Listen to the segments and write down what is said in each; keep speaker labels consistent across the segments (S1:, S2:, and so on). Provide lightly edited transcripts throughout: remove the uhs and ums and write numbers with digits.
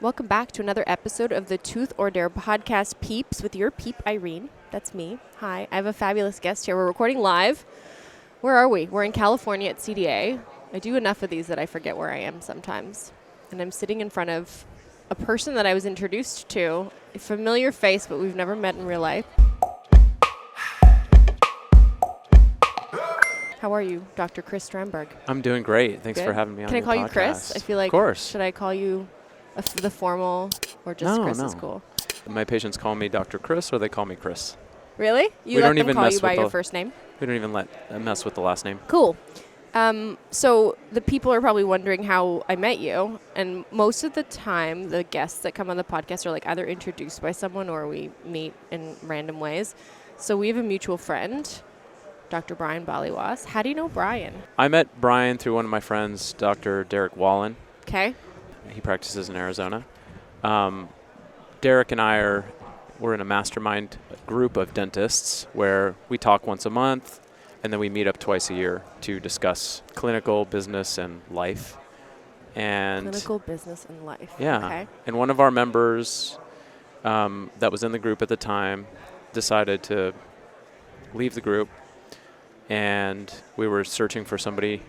S1: Welcome back to another episode of the Tooth or Dare podcast, Peeps, with your peep, Irene. That's me. Hi. I have a fabulous guest here. We're recording live. Where are we? We're in California at CDA. I do enough of these that I forget where I am sometimes. And I'm sitting in front of a person that I was introduced to, a familiar face, but we've never met in real life. How are you, Dr. Chris Strandburg?
S2: I'm doing great. Thanks
S1: Good.
S2: for having me on your podcast.
S1: Can I call you Chris? I feel like,
S2: of course.
S1: Should I call you the formal or just Chris is cool?
S2: My patients call me Dr. Chris or they call me Chris.
S1: Really? You let them call you by your first name?
S2: We don't even mess with the last name.
S1: Cool. So the people are probably wondering how I met you. And most of the time, the guests that come on the podcast are like either introduced by someone or we meet in random ways. So we have a mutual friend, Dr. Brian Baliwas. How do you know Brian?
S2: I met Brian through one of my friends, Dr. Derek Wallen.
S1: Okay.
S2: He practices in Arizona. Derek and I we're in a mastermind group of dentists where we talk once a month and then we meet up twice a year to discuss clinical, business, and life. And
S1: clinical, business, and life.
S2: Yeah.
S1: Okay.
S2: And one of our members that was in the group at the time decided to leave the group, and we were searching for somebody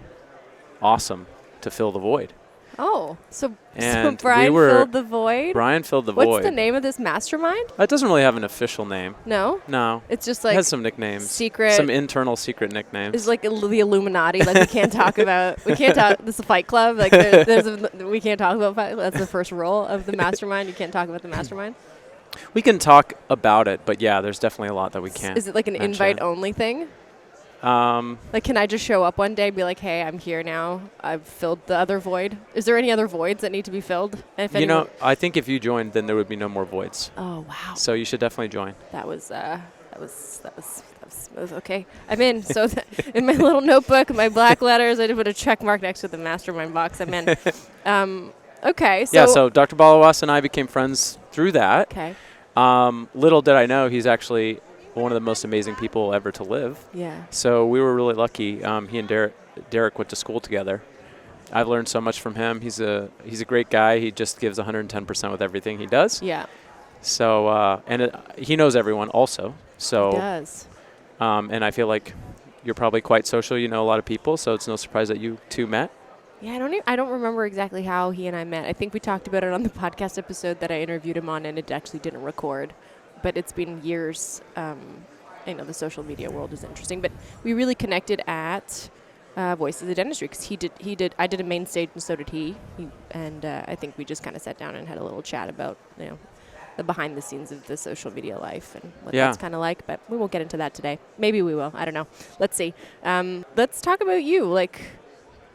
S2: awesome to fill the void.
S1: Oh, so
S2: And
S1: Brian filled the void?
S2: Brian filled the void.
S1: What's the name of this mastermind?
S2: It doesn't really have an official name.
S1: No?
S2: No.
S1: It's just
S2: It
S1: like
S2: has some nicknames.
S1: secret.
S2: Some internal secret nicknames.
S1: It's like the Illuminati. Like we can't talk about. We can't talk. This is a Fight Club. Like we can't talk about fight. That's the first rule of the mastermind. You can't talk about the mastermind.
S2: We can talk about it, but yeah, there's definitely a lot that we can't.
S1: Is it like an
S2: mention.
S1: invite-only thing? Like, can I just show up one day and be like, hey, I'm here now. I've filled the other void. Is there any other voids that need to be filled?
S2: I think if you joined, then there would be no more voids.
S1: Oh, wow.
S2: So you should definitely join.
S1: That was smooth. Okay. I'm in. So in my little notebook, my black letters, I did put a check mark next to the mastermind box. I'm in. Okay.
S2: So Dr. Balawas and I became friends through that.
S1: Okay.
S2: Little did I know he's actually one of the most amazing people ever to live.
S1: Yeah.
S2: So we were really lucky. He and Derek went to school together. I've learned so much from him. He's a great guy. He just gives 110% with everything he does.
S1: Yeah.
S2: So he knows everyone also. So
S1: he does.
S2: And I feel like you're probably quite social. You know a lot of people, so it's no surprise that you two met.
S1: Yeah, I don't remember exactly how he and I met. I think we talked about it on the podcast episode that I interviewed him on, and it actually didn't record. But it's been years. I know the social media world is interesting, but we really connected at Voices of Dentistry because I did a main stage and so did he. I think we just kind of sat down and had a little chat about the behind the scenes of the social media life and what that's kind of like. But we won't get into that today. Maybe we will. I don't know. Let's see. Let's talk about you. Like,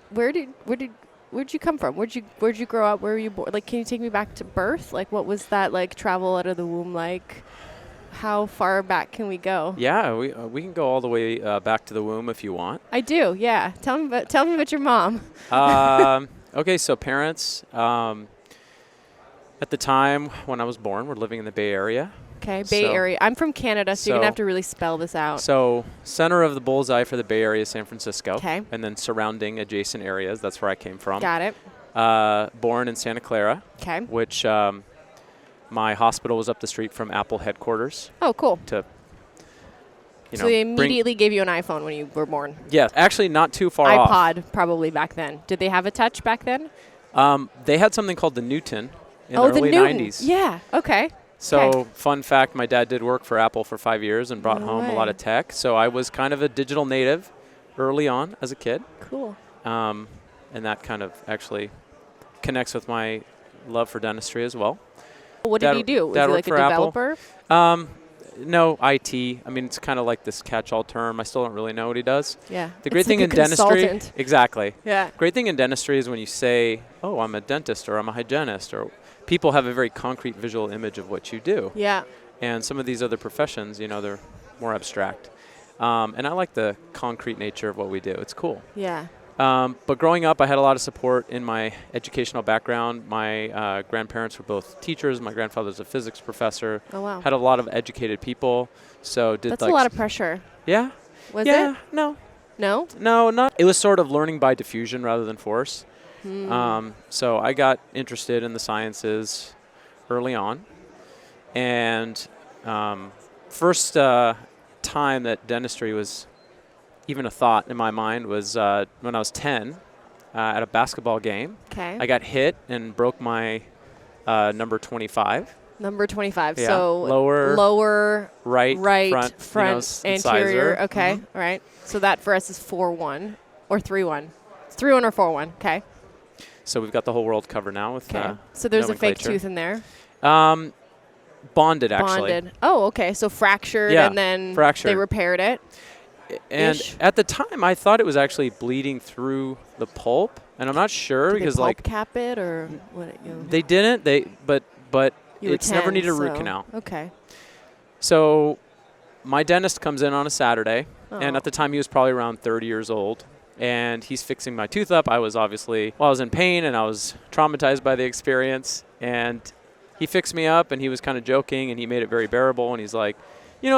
S1: where'd you come from? Where'd you grow up? Where were you born? Like, can you take me back to birth? Like, what was that like? Travel out of the womb like? How far back can we go?
S2: Yeah, we can go all the way back to the womb if you want.
S1: I do. Yeah. Tell me about your mom.
S2: Okay, so parents at the time when I was born were living in the Bay Area.
S1: Okay, Bay Area. I'm from Canada, so you're going to have to really spell this out.
S2: So center of the bullseye for the Bay Area is San Francisco.
S1: Okay.
S2: And then surrounding adjacent areas, that's where I came from.
S1: Got it.
S2: Born in Santa Clara.
S1: Okay.
S2: Which my hospital was up the street from Apple headquarters.
S1: Oh, cool.
S2: So
S1: they immediately gave you an iPhone when you were born?
S2: Yes. Actually, not too far off.
S1: iPod probably back then. Did they have a touch back then?
S2: They had something called the Newton in the early
S1: Newton.
S2: 90s.
S1: Yeah. Okay.
S2: So, fun fact, my dad did work for Apple for 5 years and brought home a lot of tech. So I was kind of a digital native early on as a kid.
S1: Cool.
S2: And that kind of actually connects with my love for dentistry as well.
S1: What did he do? Was he like a developer?
S2: No, IT. I mean, it's kind of like this catch-all term. I still don't really know what he does.
S1: Yeah.
S2: The great thing
S1: like
S2: in dentistry.
S1: Consultant.
S2: Exactly.
S1: Yeah.
S2: Great thing in dentistry is when you say, oh, I'm a dentist or I'm a hygienist, or people have a very concrete visual image of what you do.
S1: Yeah.
S2: And some of these other professions, they're more abstract. And I like the concrete nature of what we do. It's cool.
S1: Yeah.
S2: But growing up, I had a lot of support in my educational background. My grandparents were both teachers. My grandfather was a physics professor.
S1: Oh, wow.
S2: Had a lot of educated people. So
S1: That's a lot of pressure.
S2: Yeah.
S1: Was it?
S2: No.
S1: No?
S2: No, not. It was sort of learning by diffusion rather than force. So I got interested in the sciences early on. And first time that dentistry was even a thought in my mind was when I was 10 at a basketball game.
S1: Okay.
S2: I got hit and broke my number 25.
S1: Number 25.
S2: Yeah.
S1: So
S2: lower
S1: right,
S2: front,
S1: anterior.
S2: incisor.
S1: Okay. All right. So that for us is 4-1 or 3-1. It's 3-1 or 4-1. Okay.
S2: So we've got the whole world covered now with
S1: So there's a fake
S2: nomenclature.
S1: tooth in there.
S2: Bonded, actually.
S1: Bonded. Oh, okay. So fractured,
S2: Yeah,
S1: and then
S2: fractured.
S1: they repaired it.
S2: And
S1: Ish.
S2: at the time, I thought it was actually bleeding through the pulp, and I'm not sure
S1: Did
S2: because
S1: they pulp
S2: like
S1: cap it or what?
S2: they didn't. But
S1: You were
S2: it's never
S1: 10,
S2: needed a root
S1: so-
S2: canal.
S1: Okay.
S2: So my dentist comes in on a Saturday, and
S1: Oh.
S2: at the time he was probably around 30 years old, and he's fixing my tooth up. I was obviously, I was in pain and I was traumatized by the experience, and he fixed me up, and he was kind of joking, and he made it very bearable, and he's like,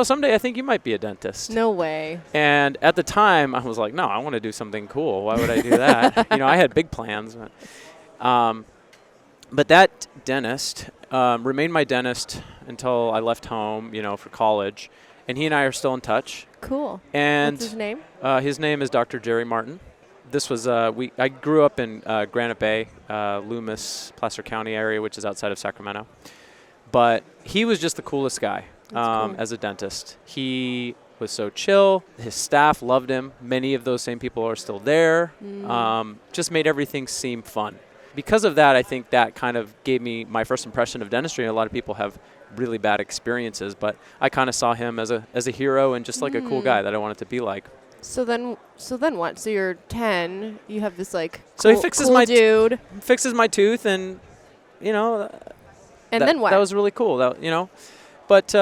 S2: someday I think you might be a dentist.
S1: No way.
S2: And at the time, I was like, no, I want to do something cool. Why would I do that? I had big plans. But that dentist remained my dentist until I left home, for college. And he and I are still in touch.
S1: Cool.
S2: And
S1: What's his name?
S2: his name is Dr. Jerry Martin. This was I grew up in Granite Bay, Loomis, Placer County area, which is outside of Sacramento. But he was just the coolest guy
S1: Cool.
S2: as a dentist. He was so chill. His staff loved him. Many of those same people are still there. Just made everything seem fun. Because of that, I think that kind of gave me my first impression of dentistry. A lot of people have really bad experiences, but I kind of saw him as a hero and just like a cool guy that I wanted to be like.
S1: So then what? So you're 10. You have this like
S2: So he
S1: cool-
S2: fixes
S1: cool
S2: my
S1: dude.
S2: Fixes my tooth, and
S1: And then what?
S2: That was really cool. But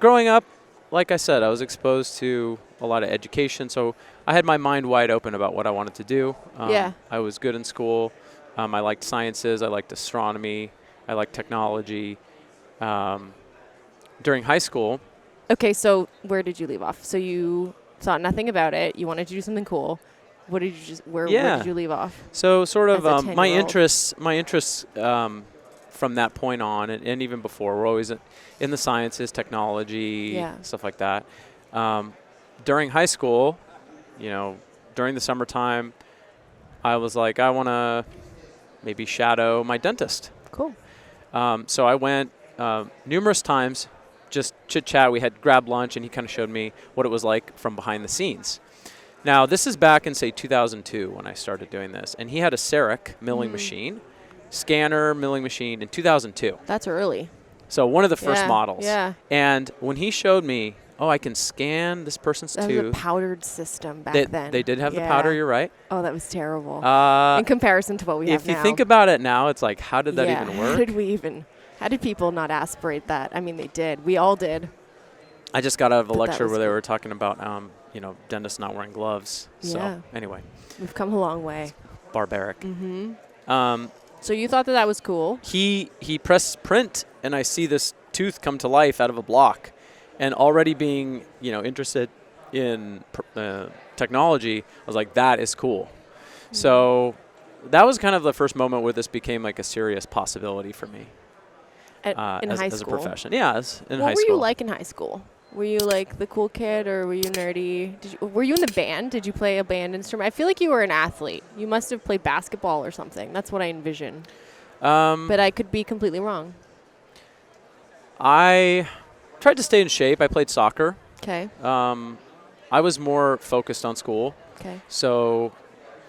S2: growing up, like I said, I was exposed to a lot of education, so I had my mind wide open about what I wanted to do.
S1: Yeah.
S2: I was good in school. I liked sciences. I liked astronomy. I liked technology. During high school,
S1: Okay, so where did you leave off? So you thought nothing about it. You wanted to do something cool. What did you where did you leave off?
S2: so sort of
S1: As a
S2: my
S1: 10-year-old.
S2: interests from that point on, and even before, were always in the sciences, technology,
S1: Yeah.
S2: stuff like that. During high school, during the summertime, I was like, I want to maybe shadow my dentist.
S1: Cool.
S2: So I went numerous times, just chit-chat. We had grabbed lunch, and he kind of showed me what it was like from behind the scenes. Now, this is back in, say, 2002 when I started doing this. And he had a CEREC milling machine, scanner milling machine in 2002.
S1: That's early.
S2: So one of the first
S1: Yeah,
S2: models.
S1: yeah.
S2: And when he showed me, I can scan this person's
S1: That was a
S2: tooth.
S1: powdered system back then.
S2: They did have the
S1: Yeah.
S2: powder, you're right.
S1: Oh, that was terrible. In comparison to what we have
S2: If
S1: now.
S2: you think about it now, it's like, how did that even work?
S1: How did people not aspirate that? I mean, they did. We all did.
S2: I just got out of a
S1: But that
S2: lecture
S1: was
S2: where they
S1: good.
S2: were talking about, dentists not wearing gloves.
S1: Yeah.
S2: So anyway,
S1: We've come a long way.
S2: barbaric.
S1: So you thought that was cool.
S2: He pressed print, and I see this tooth come to life out of a block. And already being, interested in technology, I was like, that is cool. So that was kind of the first moment where this became like a serious possibility for me
S1: In high
S2: as a
S1: school.
S2: profession. Yeah, in high school.
S1: What were you like in high school? Were you like the cool kid, or were you nerdy? Were you in the band? Did you play a band instrument? I feel like you were an athlete. You must have played basketball or something. That's what I envision. But I could be completely wrong.
S2: I tried to stay in shape. I played soccer.
S1: Okay.
S2: I was more focused on school.
S1: Okay.
S2: So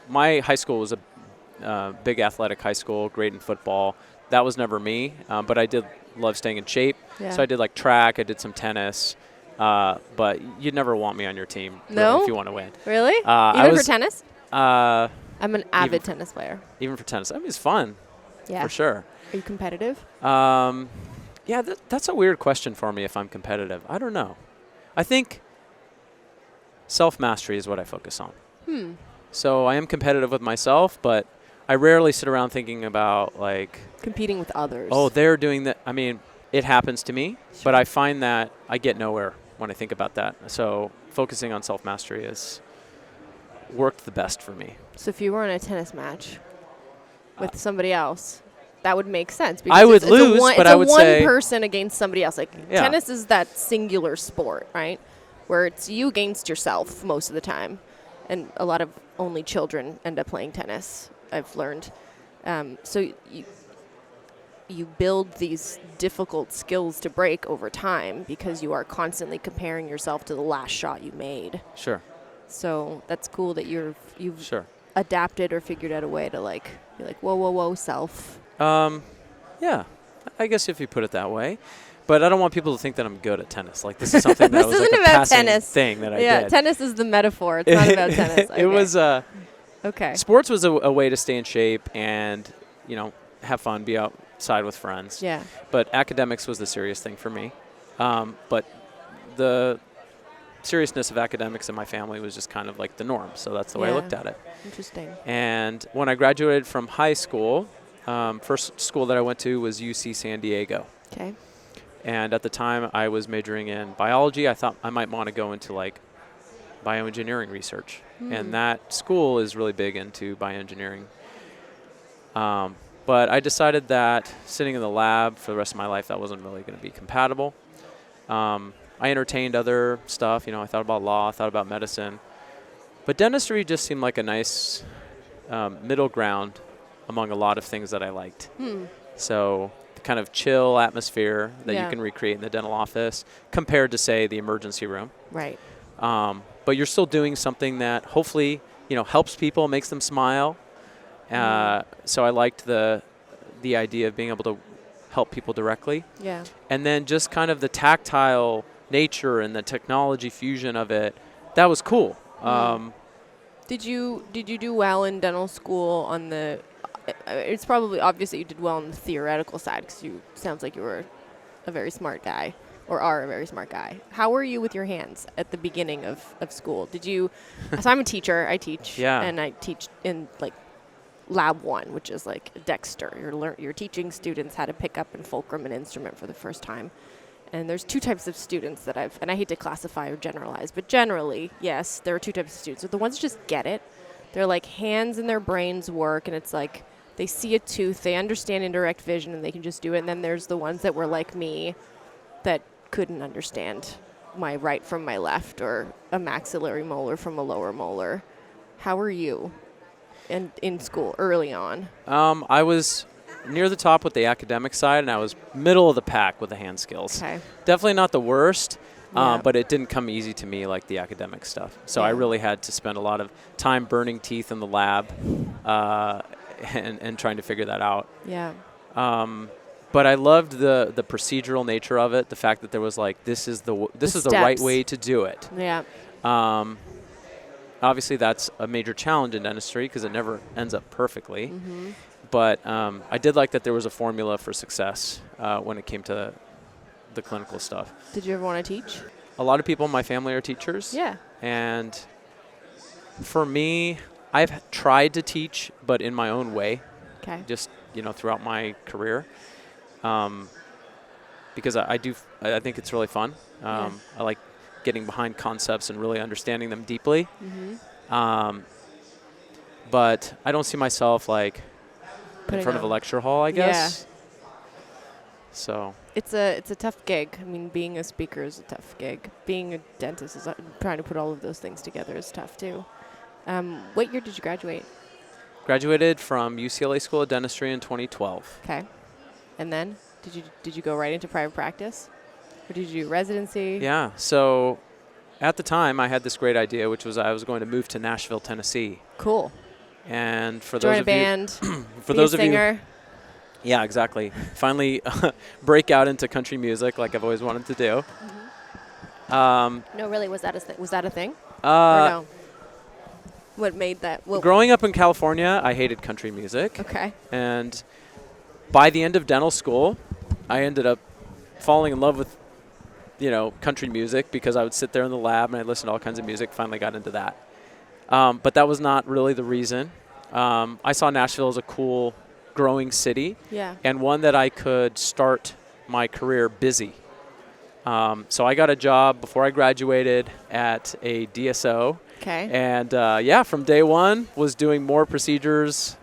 S2: my high school was a big athletic high school, great in football. That was never me, but I did love staying in shape.
S1: Yeah.
S2: So I did like track, I did some tennis, but you'd never want me on your team really,
S1: No?
S2: if you want to win.
S1: Really?
S2: I
S1: Even
S2: was-
S1: for tennis?
S2: Uh,
S1: I'm an avid tennis player.
S2: even for tennis. I mean, it's fun,
S1: Yeah.
S2: for sure.
S1: Are you competitive?
S2: Yeah, that's a weird question for me if I'm competitive. I don't know. I think self-mastery is what I focus on. So I am competitive with myself, but I rarely sit around thinking about like,
S1: Competing with others.
S2: oh, they're doing that. I mean, it happens to me, but I find that I get nowhere when I think about that. So focusing on self-mastery has worked the best for me.
S1: So if you were in a tennis match with somebody else, that would make sense.
S2: I would lose, but I would say...
S1: It's a one person against somebody else. Like,
S2: Yeah.
S1: tennis is that singular sport, right? Where it's you against yourself most of the time. And a lot of only children end up playing tennis, I've learned. So you build these difficult skills to break over time because you are constantly comparing yourself to the last shot you made.
S2: Sure.
S1: So that's cool that you've
S2: Sure.
S1: adapted or figured out a way to like be like, whoa, self.
S2: Yeah, I guess if you put it that way. But I don't want people to think that I'm good at tennis. Like, this is something that was like a passing thing that I did.
S1: Yeah, tennis is the metaphor. It's not about tennis.
S2: It was
S1: okay.
S2: Sports was a way to stay in shape and, you know, have fun, be outside with friends.
S1: Yeah.
S2: But academics was the serious thing for me. But the seriousness of academics in my family was just kind of like the norm. So that's the way I looked at it.
S1: Interesting.
S2: And when I graduated from high school, first school that I went to was UC San Diego.
S1: Okay.
S2: And at the time, I was majoring in biology. I thought I might want to go into like bioengineering research. And that school is really big into bioengineering. But I decided that sitting in the lab for the rest of my life, that wasn't really going to be compatible. I entertained other stuff. You know, I thought about law, I thought about medicine. But dentistry just seemed like a nice middle ground among a lot of things that I liked. So the kind of chill atmosphere that you can recreate in the dental office compared to, say, the emergency room.
S1: Right.
S2: But you're still doing something that hopefully, you know, helps people, makes them smile. So I liked the idea of being able to help people directly.
S1: Yeah.
S2: And then just kind of the tactile nature and the technology fusion of it, that was cool.
S1: Did you do well in dental school on the it's probably obvious that you did well on the theoretical side because sounds like you were a very smart guy or are a very smart guy. How were you with your hands at the beginning of school? Did you so I'm a teacher, I teach and I teach in like Lab 1, which is like Dexter. You're teaching students how to pick up and fulcrum an instrument for the first time. And there's two types of students that and I hate to classify or generalize, but generally, yes, there are two types of students. So the ones that just get it, they're like hands and their brains work, and it's like they see a tooth, they understand indirect vision, and they can just do it. And then there's the ones that were like me that couldn't understand my right from my left or a maxillary molar from a lower molar. How were you in school early on?
S2: I was near the top with the academic side, and I was middle of the pack with the hand skills.
S1: Okay.
S2: Definitely not the worst, but it didn't come easy to me like the academic stuff. So I really had to spend a lot of time burning teeth in the lab and trying to figure that out.
S1: Yeah.
S2: But I loved the procedural nature of it, the fact that there was like, this is the right way to do it.
S1: Yeah.
S2: Obviously, that's a major challenge in dentistry because it never ends up perfectly. But I did like that there was a formula for success when it came to the clinical stuff.
S1: Did you ever want to teach?
S2: A lot of people in my family are teachers.
S1: Yeah.
S2: And for me, I've tried to teach, but in my own way.
S1: Okay.
S2: Just, you know, throughout my career. Because I think it's really fun. I like getting behind concepts and really understanding them deeply. But I don't see myself like in front of a lecture hall, I guess. So
S1: it's a tough gig. I mean, being a speaker is a tough gig. Being a dentist is trying to put all of those things together is tough too. What year did you graduate?
S2: Graduated from UCLA School of Dentistry in 2012.
S1: Okay. And then did you go right into private practice? Or did you do residency?
S2: Yeah. So at the time, I had this great idea, which was I was going to move to Nashville, Tennessee.
S1: Cool.
S2: And for
S1: Join
S2: those
S1: a
S2: of
S1: band,
S2: you, for
S1: be
S2: those
S1: a
S2: of you,
S1: singer.
S2: Yeah, exactly. Finally, break out into country music like I've always wanted to do.
S1: No, really, was that a thing? Or no? What made that?
S2: Growing up in California, I hated country music.
S1: Okay.
S2: And by the end of dental school, I ended up falling in love with, country music because I would sit there in the lab and I'd listen to all kinds of music. Finally got into that. But that was not really the reason. I saw Nashville as a cool, growing city.
S1: Yeah.
S2: And one that I could start my career busy. So I got a job before I graduated at a DSO
S1: Okay.
S2: And from day one was doing more procedures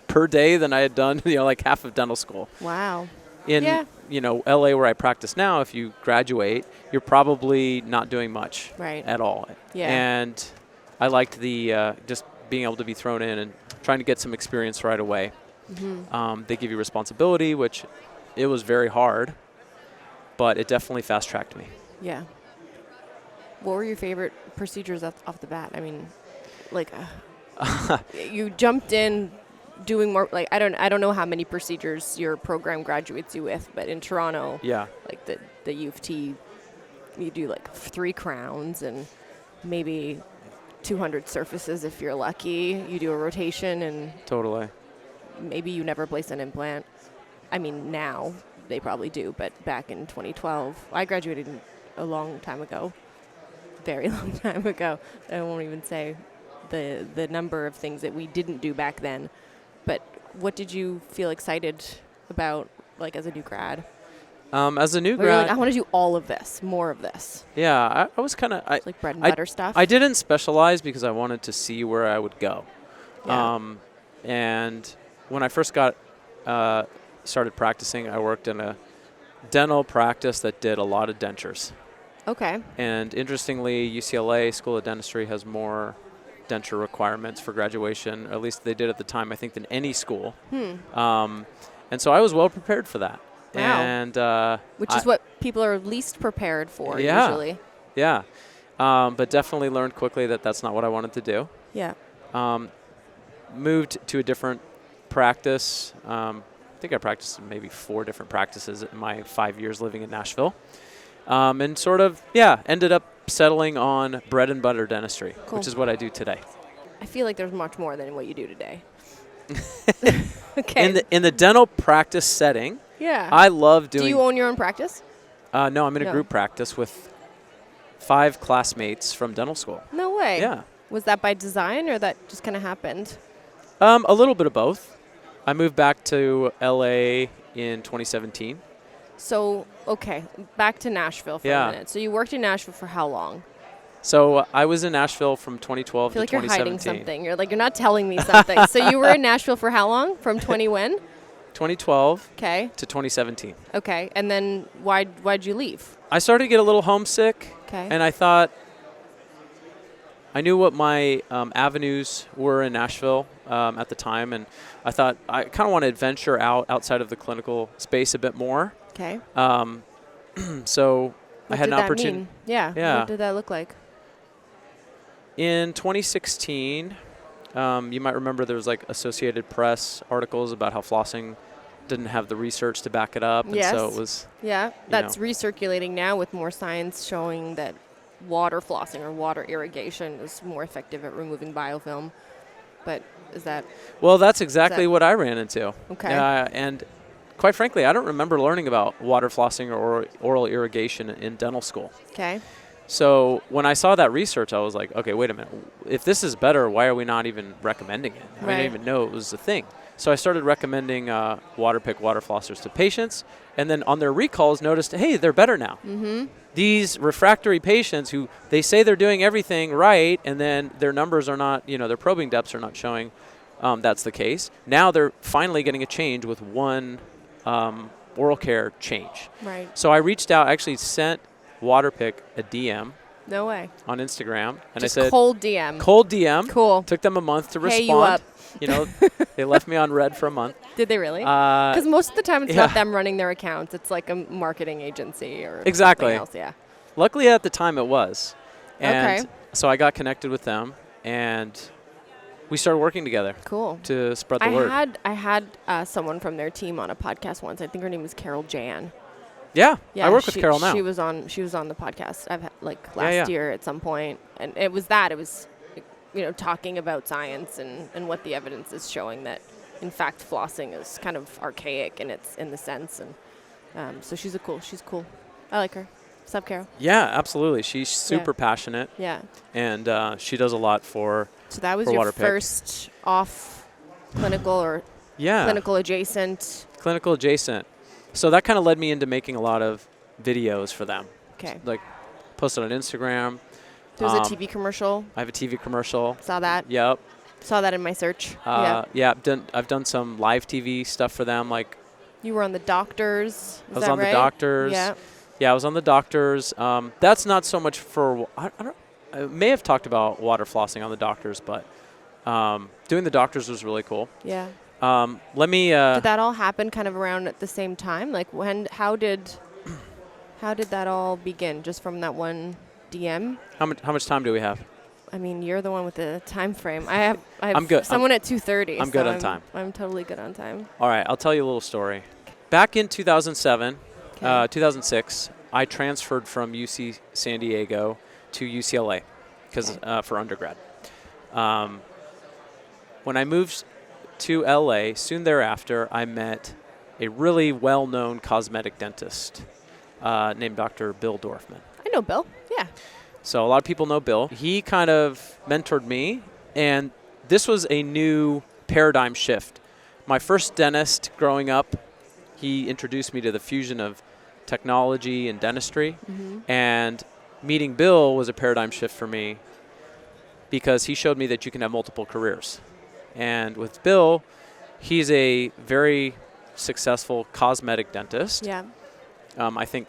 S2: per day than I had done, like half of dental school.
S1: Wow.
S2: In LA where I practice now, if you graduate, you're probably not doing much at all.
S1: Yeah.
S2: And I liked the just being able to be thrown in and trying to get some experience right away.
S1: Mm-hmm.
S2: They give you responsibility, which it was very hard, but it definitely fast-tracked me.
S1: Yeah. What were your favorite procedures off the bat? I mean, like, you jumped in doing more, like, I don't know how many procedures your program graduates you with, but in Toronto, like the U of T, you do like 3 crowns and maybe 200 surfaces if you're lucky. You do a rotation and
S2: totally.
S1: Maybe you never place an implant. I mean, now they probably do, but back in 2012, I graduated a long time ago, very long time ago. I won't even say the number of things that we didn't do back then. But what did you feel excited about, like, as a new grad?
S2: As a new
S1: Where you're
S2: grad,
S1: like, I want to do all of this, more of this.
S2: Yeah, I was kind of
S1: like bread and butter stuff.
S2: I didn't specialize because I wanted to see where I would go.
S1: Yeah.
S2: And when I first got started practicing, I worked in a dental practice that did a lot of dentures.
S1: Okay.
S2: And interestingly, UCLA School of Dentistry has more denture requirements for graduation, or at least they did at the time, I think, than any school. And so I was well prepared for that.
S1: Wow.
S2: And
S1: which is what people are least prepared for usually.
S2: Yeah. But definitely learned quickly that that's not what I wanted to do.
S1: Yeah.
S2: Moved to a different practice. I think I practiced in maybe 4 different practices in my 5 years living in Nashville. And sort of, ended up settling on bread and butter dentistry, which is what I do today.
S1: I feel like there's much more than what you do today. Okay.
S2: In the dental practice setting,
S1: yeah,
S2: I love doing...
S1: Do you own your own practice?
S2: No, I'm in a group practice with 5 classmates from dental school.
S1: No way.
S2: Yeah.
S1: Was that by design or that just kind of happened?
S2: A little bit of both. I moved back to LA in 2017.
S1: So, okay, back to Nashville for a minute. So you worked in Nashville for how long?
S2: So I was in Nashville from 2012 to 2017. I feel like
S1: you're hiding something. You're like, you're not telling me something. So you were in Nashville for how long? From
S2: 2012
S1: to
S2: 2017.
S1: Okay, and then why'd you leave?
S2: I started to get a little homesick, and I thought I knew what my avenues were in Nashville at the time, and I thought I kind of want to venture outside of the clinical space a bit more.
S1: Okay.
S2: So I had an opportunity.
S1: Yeah. What did that look like?
S2: In 2016, you might remember there was like Associated Press articles about how flossing didn't have the research to back it up.
S1: Yes.
S2: And so it was.
S1: Yeah, that's recirculating now with more science showing that water flossing or water irrigation is more effective at removing biofilm. But is that...
S2: Well, that's exactly what I ran into.
S1: Okay.
S2: And quite frankly, I don't remember learning about water flossing or oral irrigation in dental school.
S1: Okay.
S2: So when I saw that research, I was like, okay, wait a minute. If this is better, why are we not even recommending it? I didn't even know it was a thing. So I started recommending Waterpik water flossers to patients, and then on their recalls noticed, hey, they're better now. Mm-hmm. These refractory patients who they say they're doing everything right, and then their numbers are not, their probing depths are not showing that's the case. Now they're finally getting a change with one oral care change.
S1: Right.
S2: So I reached out, actually sent Waterpik a DM.
S1: No way.
S2: On Instagram. And
S1: just
S2: I said,
S1: cold DM.
S2: Cold DM.
S1: Cool.
S2: Took them a month to respond.
S1: Hey, you up.
S2: They left me on red for a month.
S1: Did they really? Because most of the time it's not them running their accounts. It's like a marketing agency or something else. Yeah.
S2: Luckily at the time it was. And so I got connected with them and we started working together.
S1: Cool.
S2: To spread the word.
S1: I had someone from their team on a podcast once. I think her name was Carol Jan.
S2: Yeah, I work with Carol now.
S1: She was on the podcast. I've had, last year at some point, and it was talking about science and what the evidence is showing that, in fact, flossing is kind of archaic in the sense, and so she's cool. I like her. What's up, Carol?
S2: Yeah, absolutely. She's super passionate.
S1: Yeah.
S2: And she does a lot for.
S1: So that was your
S2: Waterpik.
S1: first off clinical or clinical adjacent.
S2: Clinical adjacent. So that kind of led me into making a lot of videos for them.
S1: Okay.
S2: Like posted on Instagram,
S1: There was a TV commercial.
S2: I have a TV commercial.
S1: Saw that.
S2: Yep.
S1: Saw that in my search.
S2: Yeah, I've done some live TV stuff for them. Like,
S1: you were on The Doctors.
S2: I was on The Doctors.
S1: Yeah.
S2: Yeah, I was on The Doctors. That's not so much for, I may have talked about water flossing on The Doctors, but doing The Doctors was really cool.
S1: Yeah.
S2: Let me.
S1: Did that all happen kind of around at the same time? Like how did that all begin? Just from that one DM?
S2: How much time do we have?
S1: I mean, you're the one with the time frame. I have
S2: I'm good.
S1: Someone at 2:30.
S2: I'm good on time.
S1: I'm totally good on time.
S2: All right, I'll tell you a little story. Back in 2007, 2006, I transferred from UC San Diego to UCLA for undergrad. When I moved to LA, soon thereafter, I met a really well-known cosmetic dentist named Dr. Bill Dorfman.
S1: I know Bill. Yeah.
S2: So a lot of people know Bill. He kind of mentored me, and this was a new paradigm shift. My first dentist growing up, he introduced me to the fusion of technology and dentistry, and meeting Bill was a paradigm shift for me because he showed me that you can have multiple careers. And with Bill, he's a very successful cosmetic dentist.
S1: Yeah.
S2: I think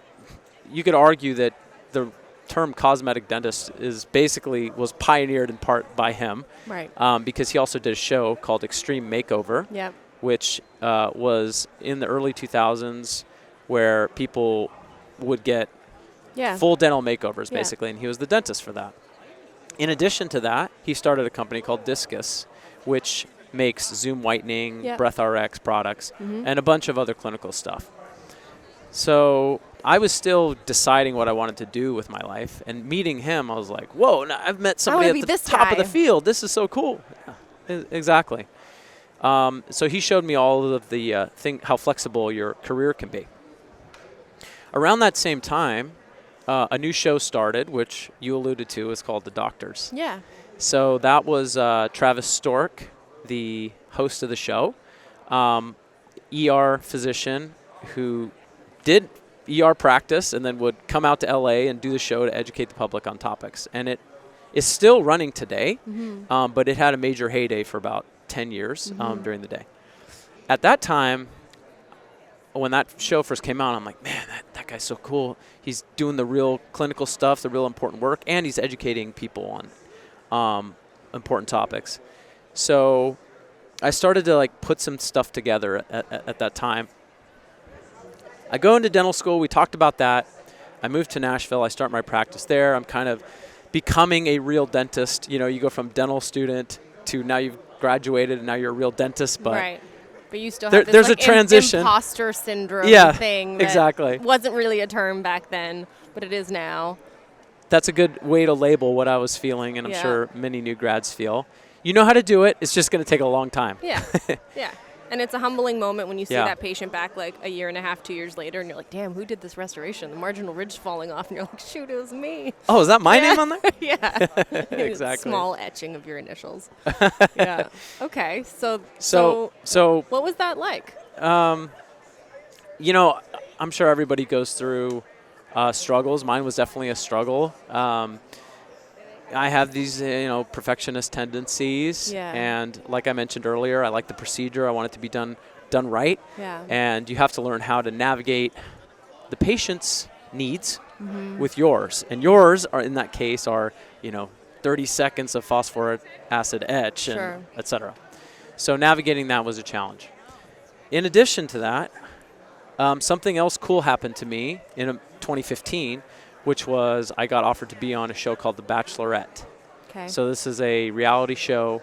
S2: you could argue that the term cosmetic dentist was pioneered in part by him.
S1: Right.
S2: Because he also did a show called Extreme Makeover, which was in the early 2000s where people would get full dental makeovers, basically, and he was the dentist for that. In addition to that, he started a company called Discus, which makes Zoom whitening, BreathRx products, and a bunch of other clinical stuff. So I was still deciding what I wanted to do with my life, and meeting him, I was like, whoa, I've met somebody at the top of the field. This is so cool. Yeah, exactly. So he showed me all of the how flexible your career can be. Around that same time, a new show started, which you alluded to, is called The Doctors.
S1: Yeah.
S2: So that was Travis Stork, the host of the show, ER physician who did ER practice and then would come out to LA and do the show to educate the public on topics. And it is still running today, but it had a major heyday for about 10 years during the day. At that time, when that show first came out, I'm like, man, that guy's so cool. He's doing the real clinical stuff, the real important work, and he's educating people on important topics. So I started to put some stuff together at that time. I go into dental school. We talked about that. I moved to Nashville. I start my practice there. I'm kind of becoming a real dentist. You know, you go from dental student to now you've graduated and now you're a real dentist. But
S1: right. But you still have
S2: there's a transition.
S1: Imposter syndrome thing that
S2: exactly.
S1: wasn't really a term back then, but it is now.
S2: That's a good way to label what I was feeling, and I'm sure many new grads feel. You know how to do it. It's just going to take a long time.
S1: Yeah, yeah. And it's a humbling moment when you see that patient back a year and a half, 2 years later, and you're like, damn, who did this restoration? The marginal ridge falling off, and you're like, shoot, it was me.
S2: Oh, is that my name on there?
S1: Yeah.
S2: Exactly.
S1: Small etching of your initials. Yeah. Okay. So what was that like?
S2: You know, I'm sure everybody goes through struggles. Mine was definitely a struggle. I have these, perfectionist tendencies, and like I mentioned earlier, I like the procedure. I want it to be done right, and you have to learn how to navigate the patient's needs with yours, and yours are in that case are 30 seconds of phosphoric acid etch, and et cetera. So navigating that was a challenge. In addition to that, something else cool happened to me in 2015. Which was I got offered to be on a show called The Bachelorette.
S1: Okay.
S2: So this is a reality show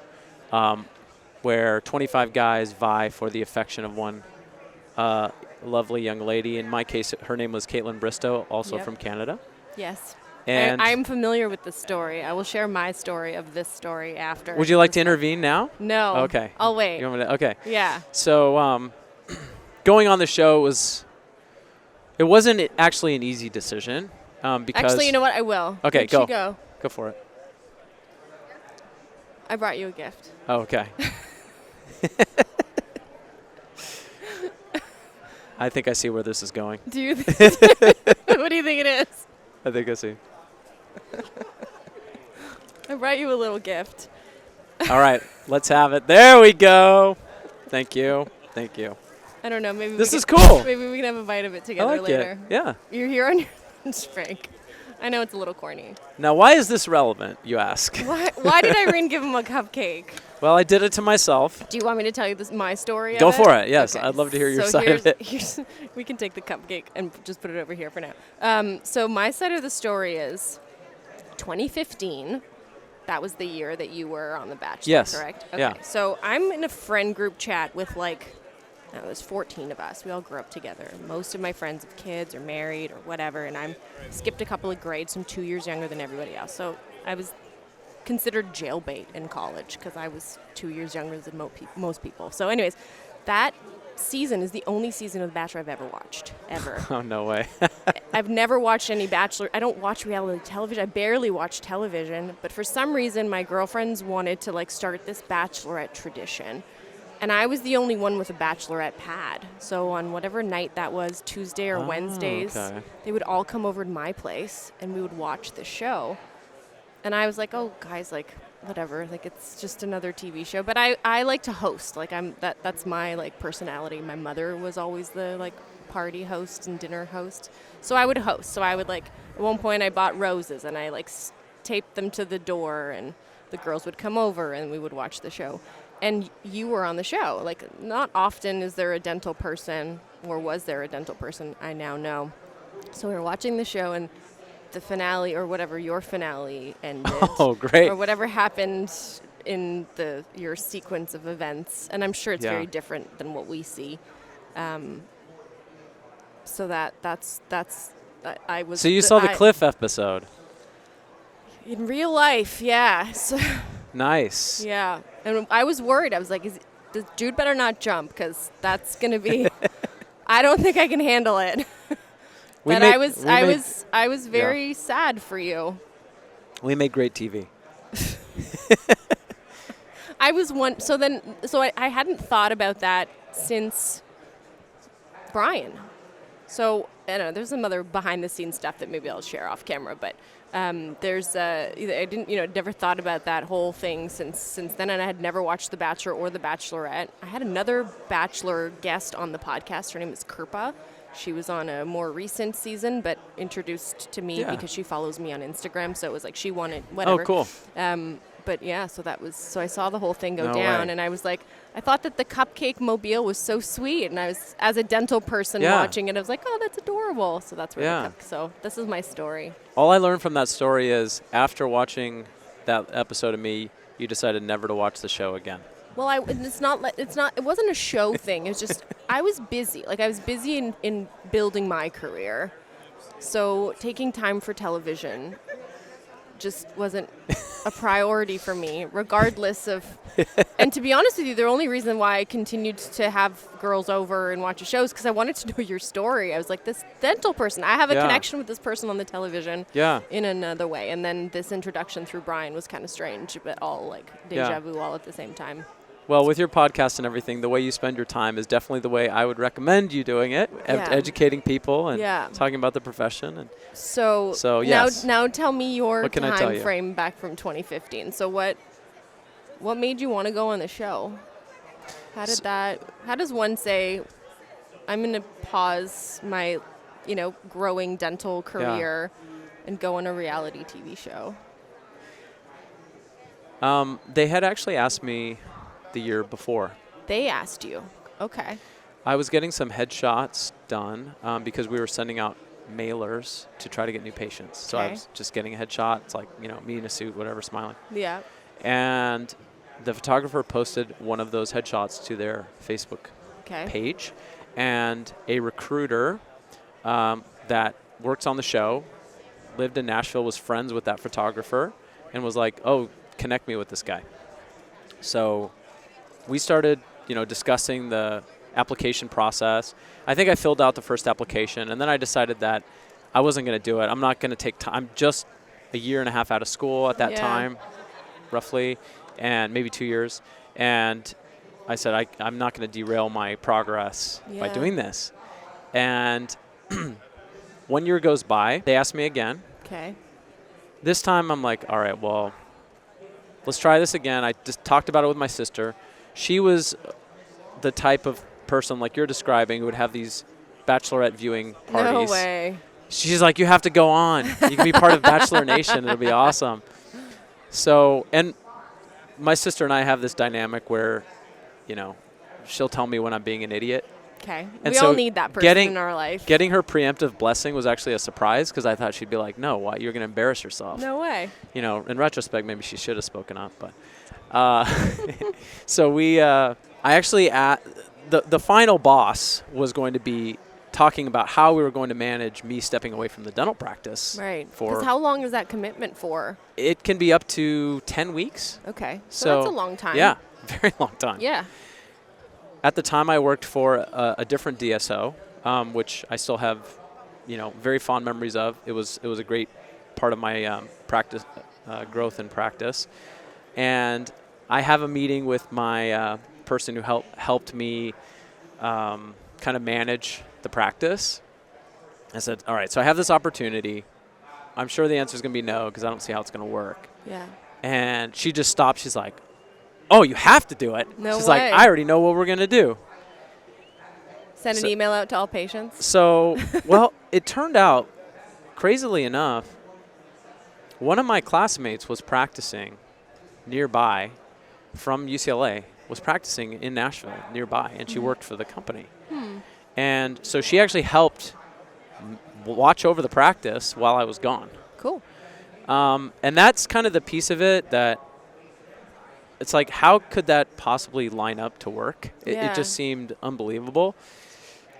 S2: where 25 guys vie for the affection of one lovely young lady. In my case, her name was Caitlin Bristow, also from Canada.
S1: Yes.
S2: And
S1: I'm familiar with the story. I will share my story of this story after.
S2: Would you like to intervene now?
S1: No.
S2: Okay.
S1: I'll wait.
S2: You want me to? Okay.
S1: Yeah.
S2: So going on the show it wasn't actually an easy decision. Because
S1: actually, you know what? I will.
S2: Okay,
S1: go. Go
S2: for it.
S1: I brought you a gift.
S2: Oh, okay. I think I see where this is going.
S1: Do you? What do you think it is?
S2: I think I see.
S1: brought you a little gift.
S2: All right, let's have it. There we go. Thank you. Thank you.
S1: I don't know. Maybe
S2: This is cool.
S1: Maybe we can have a bite of it
S2: I
S1: together
S2: like
S1: later.
S2: it. Yeah.
S1: You're here on your Frank. I know it's a little corny.
S2: Now, why is this relevant, you ask?
S1: Why did Irene give him a cupcake?
S2: Well, I did it to myself.
S1: Do you want me to tell you my story?
S2: Go
S1: of
S2: for it. Yes,
S1: Okay.
S2: I'd love to hear your
S1: So
S2: side of it.
S1: we can take the cupcake and just put it over here for now. So my side of the story is 2015. That was the year that you were on The Bachelor,
S2: Yes.
S1: correct? Okay.
S2: Yeah.
S1: So I'm in a friend group chat with it was 14 of us. We all grew up together. Most of my friends have kids or married or whatever, and I skipped a couple of grades. So I'm 2 years younger than everybody else. So I was considered jailbait in college because I was 2 years younger than most people. So anyways, that season is the only season of The Bachelor I've ever watched, ever.
S2: Oh, no way.
S1: I've never watched any Bachelor. I don't watch reality television. I barely watch television. But for some reason, my girlfriends wanted to start this Bachelorette tradition. And I was the only one with a Bachelorette pad. So on whatever night that was, Tuesday or Wednesdays,
S2: okay.
S1: they would all come over to my place and we would watch the show. And I was like, oh, guys, whatever. It's just another TV show. But I like to host. That's my personality. My mother was always the party host and dinner host. So I would host. So I would at one point I bought roses and I taped them to the door and the girls would come over and we would watch the show. And you were on the show. Not often is there a dental person, or was there a dental person, I now know. So we were watching the show, and the finale, or whatever your finale ended.
S2: Oh, great.
S1: Or whatever happened in your sequence of events. And I'm sure it's very different than what we see. So that's I was...
S2: So you saw the Cliff episode.
S1: In real life, yeah. So
S2: Nice.
S1: yeah. And I was worried. I was like, this dude better not jump because that's going to be, I don't think I can handle it. But I was very sad for you.
S2: We made great TV.
S1: I hadn't thought about that since Brian. So, I don't know, there's some other behind the scenes stuff that maybe I'll share off camera, but I didn't, never thought about that whole thing since then, and I had never watched The Bachelor or The Bachelorette. I had another Bachelor guest on the podcast. Her name is Kirpa. She was on a more recent season, but introduced to me because she follows me on Instagram, so it was she wanted whatever.
S2: Oh, cool.
S1: But yeah, so I saw the whole thing go
S2: No
S1: down,
S2: way.
S1: and I was like, I thought that the cupcake mobile was so sweet, and I was, as a dental person watching it, I was like, oh, that's adorable. So that's where so this is my story.
S2: All I learned from that story is after watching that episode of me, you decided never to watch the show again.
S1: Well, it wasn't a show thing. It was just, I was busy. I was busy in building my career. So taking time for television just wasn't a priority for me, regardless of... And to be honest with you, the only reason why I continued to have girls over and watch a show is because I wanted to know your story. I was like, this dental person, I have a connection with this person on the television in another way. And then this introduction through Brian was kind of strange, but all deja vu all at the same time.
S2: Well, with your podcast and everything, the way you spend your time is definitely the way I would recommend you doing it, educating people and talking about the profession. And
S1: so
S2: yes.
S1: Now tell me your time frame back from 2015. So what made you want to go on the show? How does one say, I'm going to pause my, growing dental career and go on a reality TV show?
S2: They had actually asked me the year before.
S1: They asked you. Okay.
S2: I was getting some headshots done because we were sending out mailers to try to get new patients. So I was just getting a headshot. It's me in a suit, whatever, smiling.
S1: Yeah.
S2: And the photographer posted one of those headshots to their Facebook page. And a recruiter that works on the show, lived in Nashville, was friends with that photographer, and was like, oh, connect me with this guy. So we started, discussing the application process. I think I filled out the first application, and then I decided that I wasn't going to do it. I'm not going to take time. I'm just a year and a half out of school at that time, roughly, and maybe 2 years. And I said, I'm not going to derail my progress by doing this. And 1 year goes by. They asked me again.
S1: Okay.
S2: This time I'm like, all right, well, let's try this again. I just talked about it with my sister. She was the type of person like you're describing who would have these Bachelorette viewing parties.
S1: No way.
S2: She's like, you have to go on. You can be part of Bachelor Nation. It'll be awesome. So, and my sister and I have this dynamic where, she'll tell me when I'm being an idiot.
S1: Okay.
S2: And
S1: we
S2: so
S1: all need that person in our life.
S2: Getting her preemptive blessing was actually a surprise because I thought she'd be like, no, why? You're going to embarrass yourself.
S1: No way.
S2: In retrospect, maybe she should have spoken up. But so I actually, the final boss was going to be talking about how we were going to manage me stepping away from the dental practice.
S1: Right. Because how long is that commitment for?
S2: It can be up to 10 weeks.
S1: Okay. So that's a long time.
S2: Yeah, very long time.
S1: Yeah.
S2: At the time, I worked for a different DSO, which I still have, very fond memories of. It was a great part of my practice, growth in practice. And I have a meeting with my person who helped me kind of manage the practice. I said, all right, so I have this opportunity. I'm sure the answer is going to be no because I don't see how it's going to work.
S1: Yeah.
S2: And she just stopped. She's like, oh, you have to do it.
S1: No
S2: She's
S1: way.
S2: like, I already know what we're going to do.
S1: Send an email out to all patients.
S2: So, well, it turned out, crazily enough, one of my classmates was practicing nearby from UCLA, was practicing in Nashville nearby, and she worked for the company. And so she actually helped watch over the practice while I was gone.
S1: Cool.
S2: And that's kind of the piece of it that it's like, how could that possibly line up to work? It just seemed unbelievable.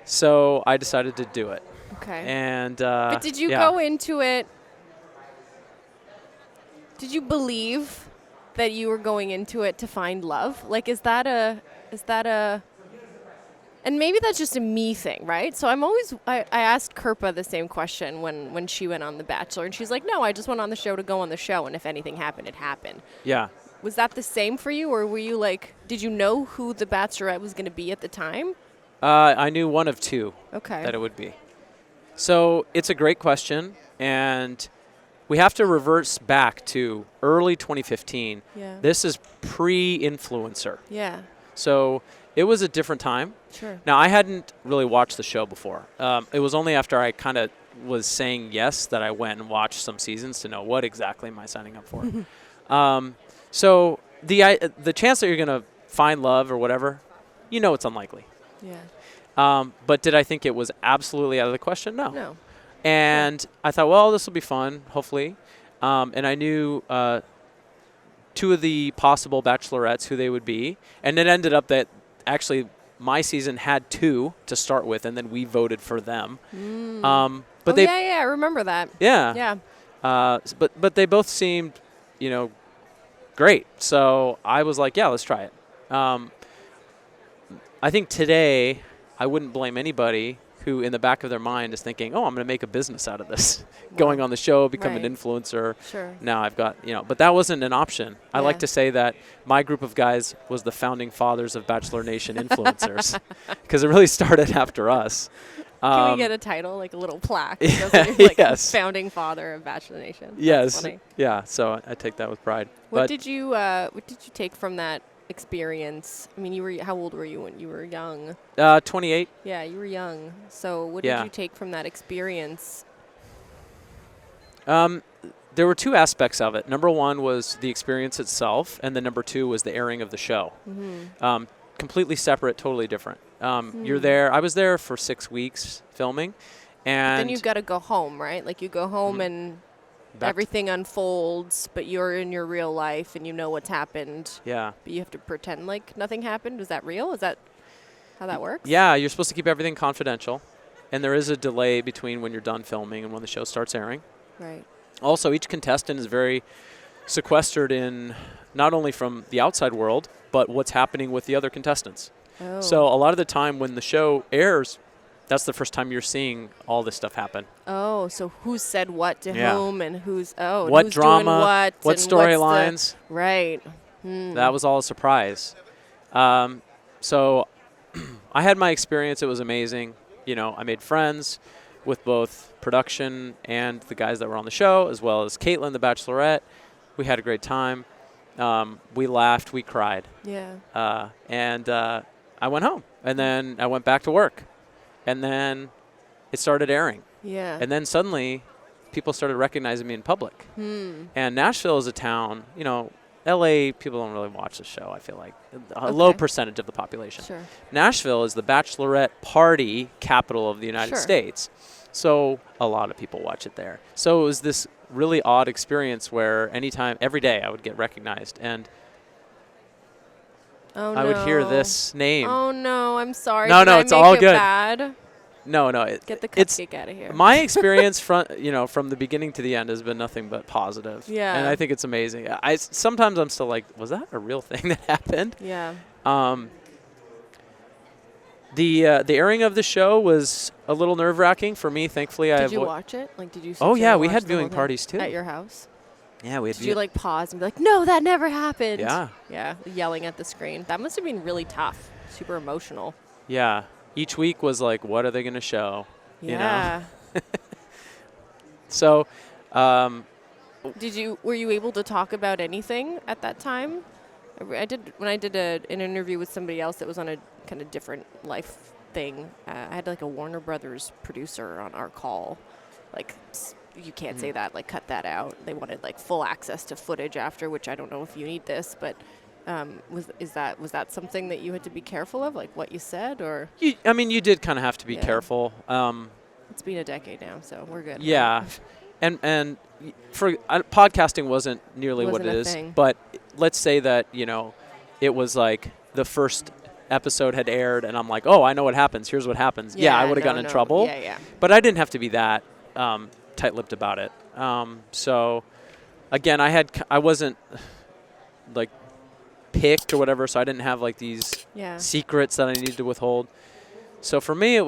S2: So I decided to do it.
S1: Okay.
S2: And
S1: but did you go into it? Did you believe that you were going into it to find love? Like, is that a, and maybe that's just a me thing, right? So I asked Kirpa the same question when she went on The Bachelor, and she's like, no, I just went on the show to go on the show, and if anything happened, it happened.
S2: Yeah.
S1: Was that the same for you, or were you like, did you know who The Bachelorette was going to be at the time?
S2: I knew one of two
S1: that
S2: it would be. So it's a great question, and we have to reverse back to early 2015.
S1: Yeah.
S2: This is pre-influencer.
S1: Yeah.
S2: So it was a different time.
S1: Sure.
S2: Now, I hadn't really watched the show before. It was only after I kind of was saying yes that I went and watched some seasons to know what exactly am I signing up for. So the chance that you're going to find love or whatever, it's unlikely.
S1: Yeah.
S2: But did I think it was absolutely out of the question? No.
S1: No.
S2: And I thought, well, this will be fun, hopefully. And I knew two of the possible bachelorettes, who they would be. And it ended up that actually my season had two to start with, and then we voted for them. But
S1: I remember that.
S2: Yeah.
S1: Yeah.
S2: But they both seemed, great. So I was like, yeah, let's try it. I think today I wouldn't blame anybody who in the back of their mind is thinking, oh, I'm going to make a business out of this, going on the show, become an influencer.
S1: Sure.
S2: Now I've got, but that wasn't an option. I like to say that my group of guys was the founding fathers of Bachelor Nation influencers because it really started after us.
S1: Can we get a title, like a little plaque? Yes. Founding father of Bachelor Nation.
S2: Yes.
S1: That's funny.
S2: Yeah. So I take that with pride.
S1: What did you take from that experience? I mean, how old were you when you were young?
S2: 28.
S1: Yeah, you were young. So what did you take from that experience?
S2: There were two aspects of it. Number one was the experience itself, and then number two was the airing of the show. Completely separate, totally different. You're there. I was there for 6 weeks filming, and
S1: then you've got to go home, right? Like you go home and everything unfolds, but you're in your real life and you know what's happened.
S2: Yeah.
S1: But you have to pretend like nothing happened. Is that real? Is that how that works?
S2: Yeah, you're supposed to keep everything confidential, and there is a delay between when you're done filming and when the show starts airing.
S1: Right.
S2: Also, each contestant is very sequestered in not only from the outside world, but what's happening with the other contestants.
S1: Oh.
S2: So a lot of the time when the show airs, that's the first time you're seeing all this stuff happen.
S1: Oh, so who said what to whom and who's
S2: what
S1: who's
S2: drama,
S1: doing
S2: what storylines.
S1: Right.
S2: That was all a surprise. So I had my experience. It was amazing. I made friends with both production and the guys that were on the show, as well as Caitlin, the Bachelorette. We had a great time. We laughed, we cried.
S1: Yeah.
S2: And I went home. And then I went back to work. And then it started airing.
S1: Yeah.
S2: And then suddenly people started recognizing me in public. And Nashville is a town, you know, LA, people don't really watch the show, I feel like. A low percentage of the population.
S1: Sure.
S2: Nashville is the Bachelorette party capital of the United States. So a lot of people watch it there. So it was this really odd experience where every day I would get recognized. And I would hear this name.
S1: Oh, no, I'm sorry.
S2: No,
S1: Did
S2: it's
S1: I make
S2: all
S1: it
S2: good.
S1: Bad?
S2: No.
S1: Get the cupcake out of here.
S2: My experience from the beginning to the end has been nothing but positive.
S1: Yeah.
S2: And I think it's amazing. Sometimes I'm still like, was that a real thing that happened?
S1: Yeah.
S2: The airing of the show was a little nerve-wracking for me. Thankfully,
S1: Did you watch it? Like, did you?
S2: Oh yeah, we
S1: watch
S2: had
S1: the
S2: viewing
S1: whole thing
S2: parties too.
S1: at your house.
S2: Yeah, we had.
S1: Did you like pause and be like, "No, that never happened"?
S2: Yeah.
S1: Yeah, yelling at the screen. That must have been really tough. Super emotional.
S2: Yeah. Each week was like, what are they going to show?
S1: Yeah.
S2: You know? So,
S1: Were you able to talk about anything at that time? I did when I did an interview with somebody else that was on a kind of different life thing. I had like a Warner Brothers producer on our call. Like, you can't say that. Like, cut that out. They wanted like full access to footage after, which I don't know if you need this, but was that something that you had to be careful of, like what you said, or?
S2: You did kind of have to be careful.
S1: It's been a decade now, so we're good.
S2: Yeah, and for podcasting wasn't nearly what it is, but let's say that it was like the first episode had aired, and I'm like, oh, I know what happens. Here's what happens. Yeah, I would have gotten in trouble.
S1: Yeah.
S2: But I didn't have to be that tight-lipped about it. So again, I wasn't like picked or whatever, so I didn't have like these secrets that I needed to withhold. So for me,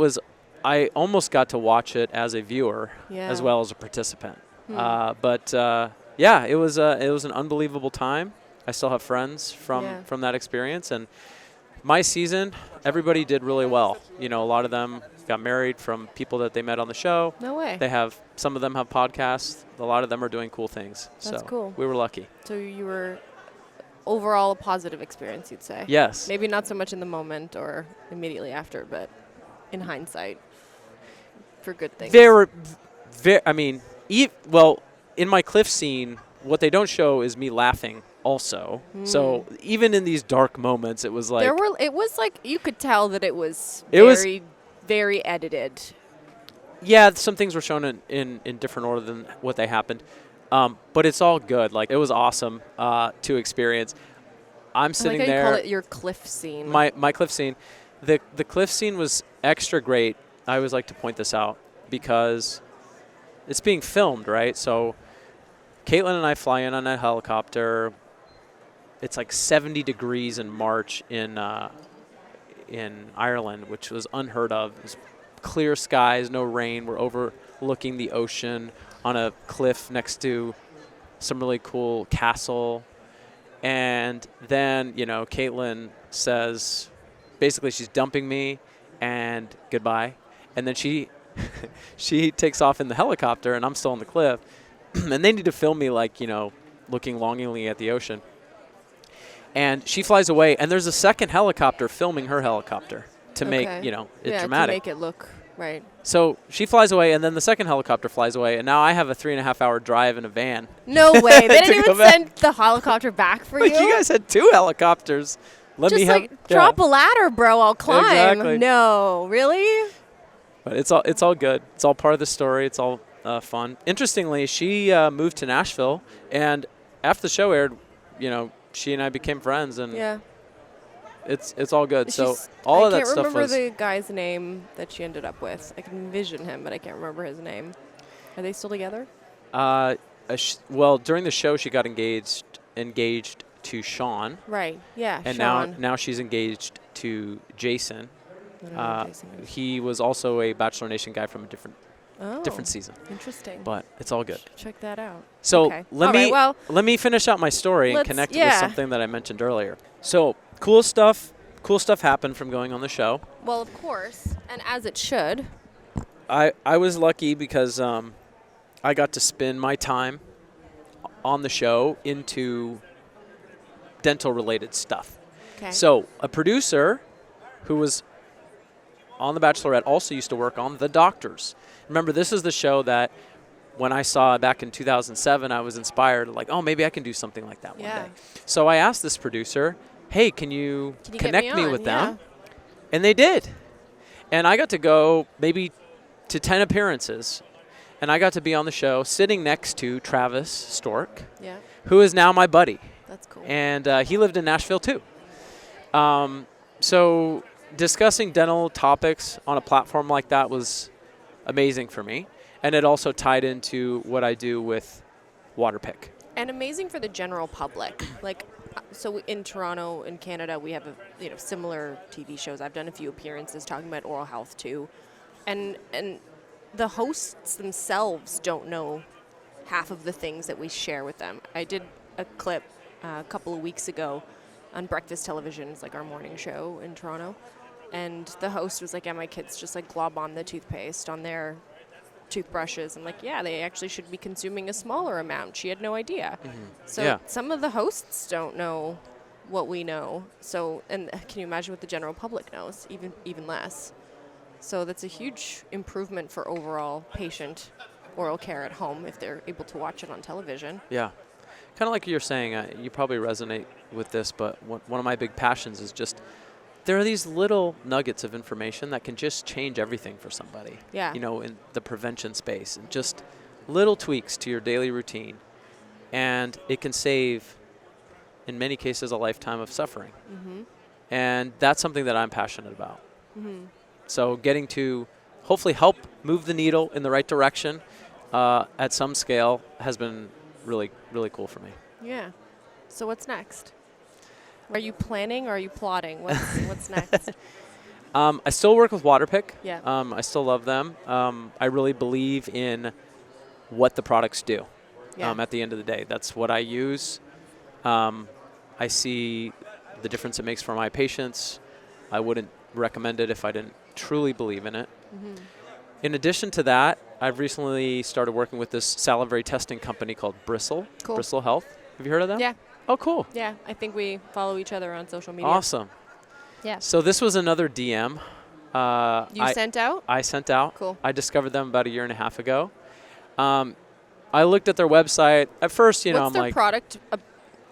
S2: I almost got to watch it as a viewer as well as a participant. But it was an unbelievable time. I still have friends from that experience, and my season, everybody did really well. A lot of them got married from people that they met on the show.
S1: No way.
S2: Some of them have podcasts. A lot of them are doing cool things.
S1: That's cool.
S2: We were lucky.
S1: So you were overall a positive experience, you'd say?
S2: Yes.
S1: Maybe not so much in the moment or immediately after, but in hindsight, for good things. In my cliff scene, what they don't show is me laughing also. So even in these dark moments, it was like... It was like, you could tell that it was very, very edited.
S2: Yeah, some things were shown in different order than what they happened. But it's all good. Like, it was awesome to experience. I'm sitting there.
S1: You call it your cliff scene.
S2: My cliff scene. The cliff scene was extra great. I always like to point this out because it's being filmed, right? So Caitlin and I fly in on a helicopter. It's like 70 degrees in March in Ireland, which was unheard of. It was clear skies, no rain. We're overlooking the ocean on a cliff next to some really cool castle. And then, Caitlin says, basically she's dumping me and goodbye. And then she takes off in the helicopter and I'm still on the cliff. And they need to film me like, looking longingly at the ocean. And she flies away, and there's a second helicopter filming her helicopter to make, it dramatic.
S1: To make it look right.
S2: So she flies away, and then the second helicopter flies away, and now I have a 3.5-hour drive in a van.
S1: No way. They didn't even send the helicopter back for you?
S2: You guys had 2 helicopters.
S1: Drop a ladder, bro. I'll climb.
S2: Exactly.
S1: No, really?
S2: But it's all good. It's all part of the story. It's all fun. Interestingly, she moved to Nashville, and after the show aired, she and I became friends, and it's all good. So all of that stuff was... I can't
S1: remember the guy's name that she ended up with. I can envision him, but I can't remember his name. Are they still together?
S2: During the show, she got engaged to Sean.
S1: Right. Yeah.
S2: And
S1: Sean.
S2: now she's engaged to Jason.
S1: I don't know who Jason is.
S2: He was also a Bachelor Nation guy from a different season.
S1: Interesting.
S2: But it's all good.
S1: Check that out.
S2: So
S1: okay.
S2: let me finish out my story and connect it with something that I mentioned earlier. So cool stuff happened from going on the show.
S1: Well, of course, and as it should.
S2: I was lucky because I got to spend my time on the show into dental-related stuff.
S1: Okay.
S2: So a producer who was on The Bachelorette also used to work on The Doctors. Remember, this is the show that when I saw it back in 2007, I was inspired, like, oh, maybe I can do something like that one day. So I asked this producer, hey, can you connect me with them? And they did. And I got to go maybe to 10 appearances. And I got to be on the show sitting next to Travis Stork, who is now my buddy.
S1: That's cool.
S2: And he lived in Nashville, too. So discussing dental topics on a platform like that was amazing for me. And it also tied into what I do with Waterpik.
S1: And amazing for the general public. Like, so in Toronto, in Canada, we have similar TV shows. I've done a few appearances talking about oral health too, and the hosts themselves don't know half of the things that we share with them. I did a clip a couple of weeks ago on breakfast television, it's like our morning show in Toronto, and the host was like, "Yeah, my kids just like glob on the toothpaste on their toothbrushes." I'm like, yeah, they actually should be consuming a smaller amount. She had no idea. So some of the hosts don't know what we know. So, and can you imagine what the general public knows? Even less. So that's a huge improvement for overall patient oral care at home if they're able to watch it on television.
S2: Yeah. Kind of like you're saying, you probably resonate with this, but one of my big passions is just there are these little nuggets of information that can just change everything for somebody.
S1: Yeah.
S2: In the prevention space, and just little tweaks to your daily routine. And it can save, in many cases, a lifetime of suffering. And that's something that I'm passionate about. So getting to hopefully help move the needle in the right direction at some scale has been really, really cool for me.
S1: Yeah. So what's next? Are you planning or are you plotting? What's next?
S2: I still work with Waterpik.
S1: Yeah.
S2: I still love them. I really believe in what the products do. At the end of the day, that's what I use. I see the difference it makes for my patients. I wouldn't recommend it if I didn't truly believe in it. In addition to that, I've recently started working with this salivary testing company called Bristle.
S1: Cool.
S2: Bristle Health. Have you heard of them?
S1: Yeah.
S2: Oh, cool.
S1: Yeah, I think we follow each other on social media.
S2: Awesome.
S1: Yeah.
S2: So this was another DM.
S1: You sent out?
S2: I sent out.
S1: Cool.
S2: I discovered them about a year and a half ago. I looked at their website. At first,
S1: What's
S2: I'm
S1: their
S2: like,
S1: product?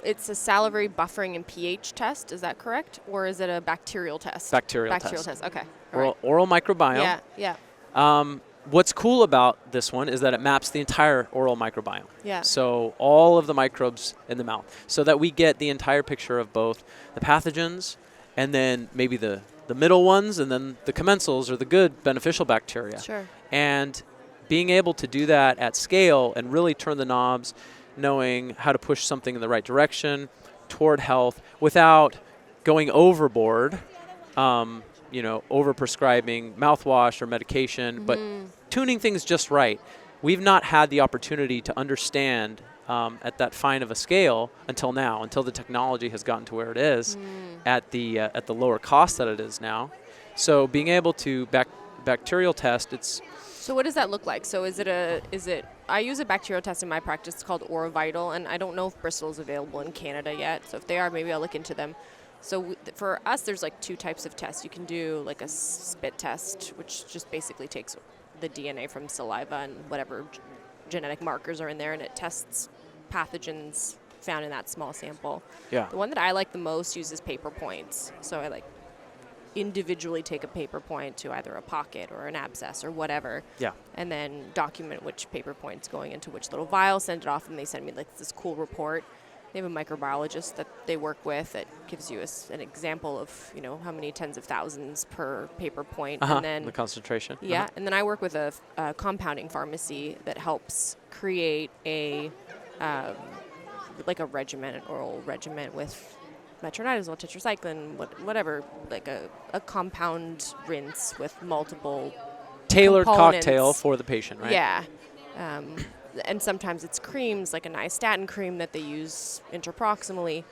S1: It's a salivary buffering and pH test. Is that correct? Or is it a bacterial test?
S2: Bacterial test.
S1: Okay.
S2: Oral microbiome.
S1: Yeah.
S2: What's cool about this one is that it maps the entire oral microbiome.
S1: Yeah.
S2: So all of the microbes in the mouth, so that we get the entire picture of both the pathogens and then maybe the middle ones and then the commensals or the good beneficial bacteria.
S1: Sure.
S2: And being able to do that at scale and really turn the knobs, knowing how to push something in the right direction toward health without going overboard, over-prescribing mouthwash or medication, but tuning things just right. We've not had the opportunity to understand at that fine of a scale until now, until the technology has gotten to where it is at the lower cost that it is now. So being able to bacterial test, it's...
S1: So what does that look like? So is it I use a bacterial test in my practice. It's called OraVital, and I don't know if Bristle is available in Canada yet. So if they are, maybe I'll look into them. So for us, there's like two types of tests. You can do like a spit test, which just basically takes the DNA from saliva and whatever genetic markers are in there, and it tests pathogens found in that small sample.
S2: Yeah.
S1: The one that I like the most uses paper points. So I individually take a paper point to either a pocket or an abscess or whatever.
S2: Yeah.
S1: And then document which paper point's going into which little vial, send it off, and they send me this cool report. They have a microbiologist that they work with that gives you an example of, how many tens of thousands per paper point. And then
S2: the concentration.
S1: Yeah. And then I work with a compounding pharmacy that helps create a regimen, an oral regimen with metronidazole, tetracycline, whatever, like a compound rinse with multiple
S2: tailored
S1: components.
S2: Cocktail for the patient, right?
S1: Yeah. And sometimes it's creams, like a nystatin cream that they use intraproximally,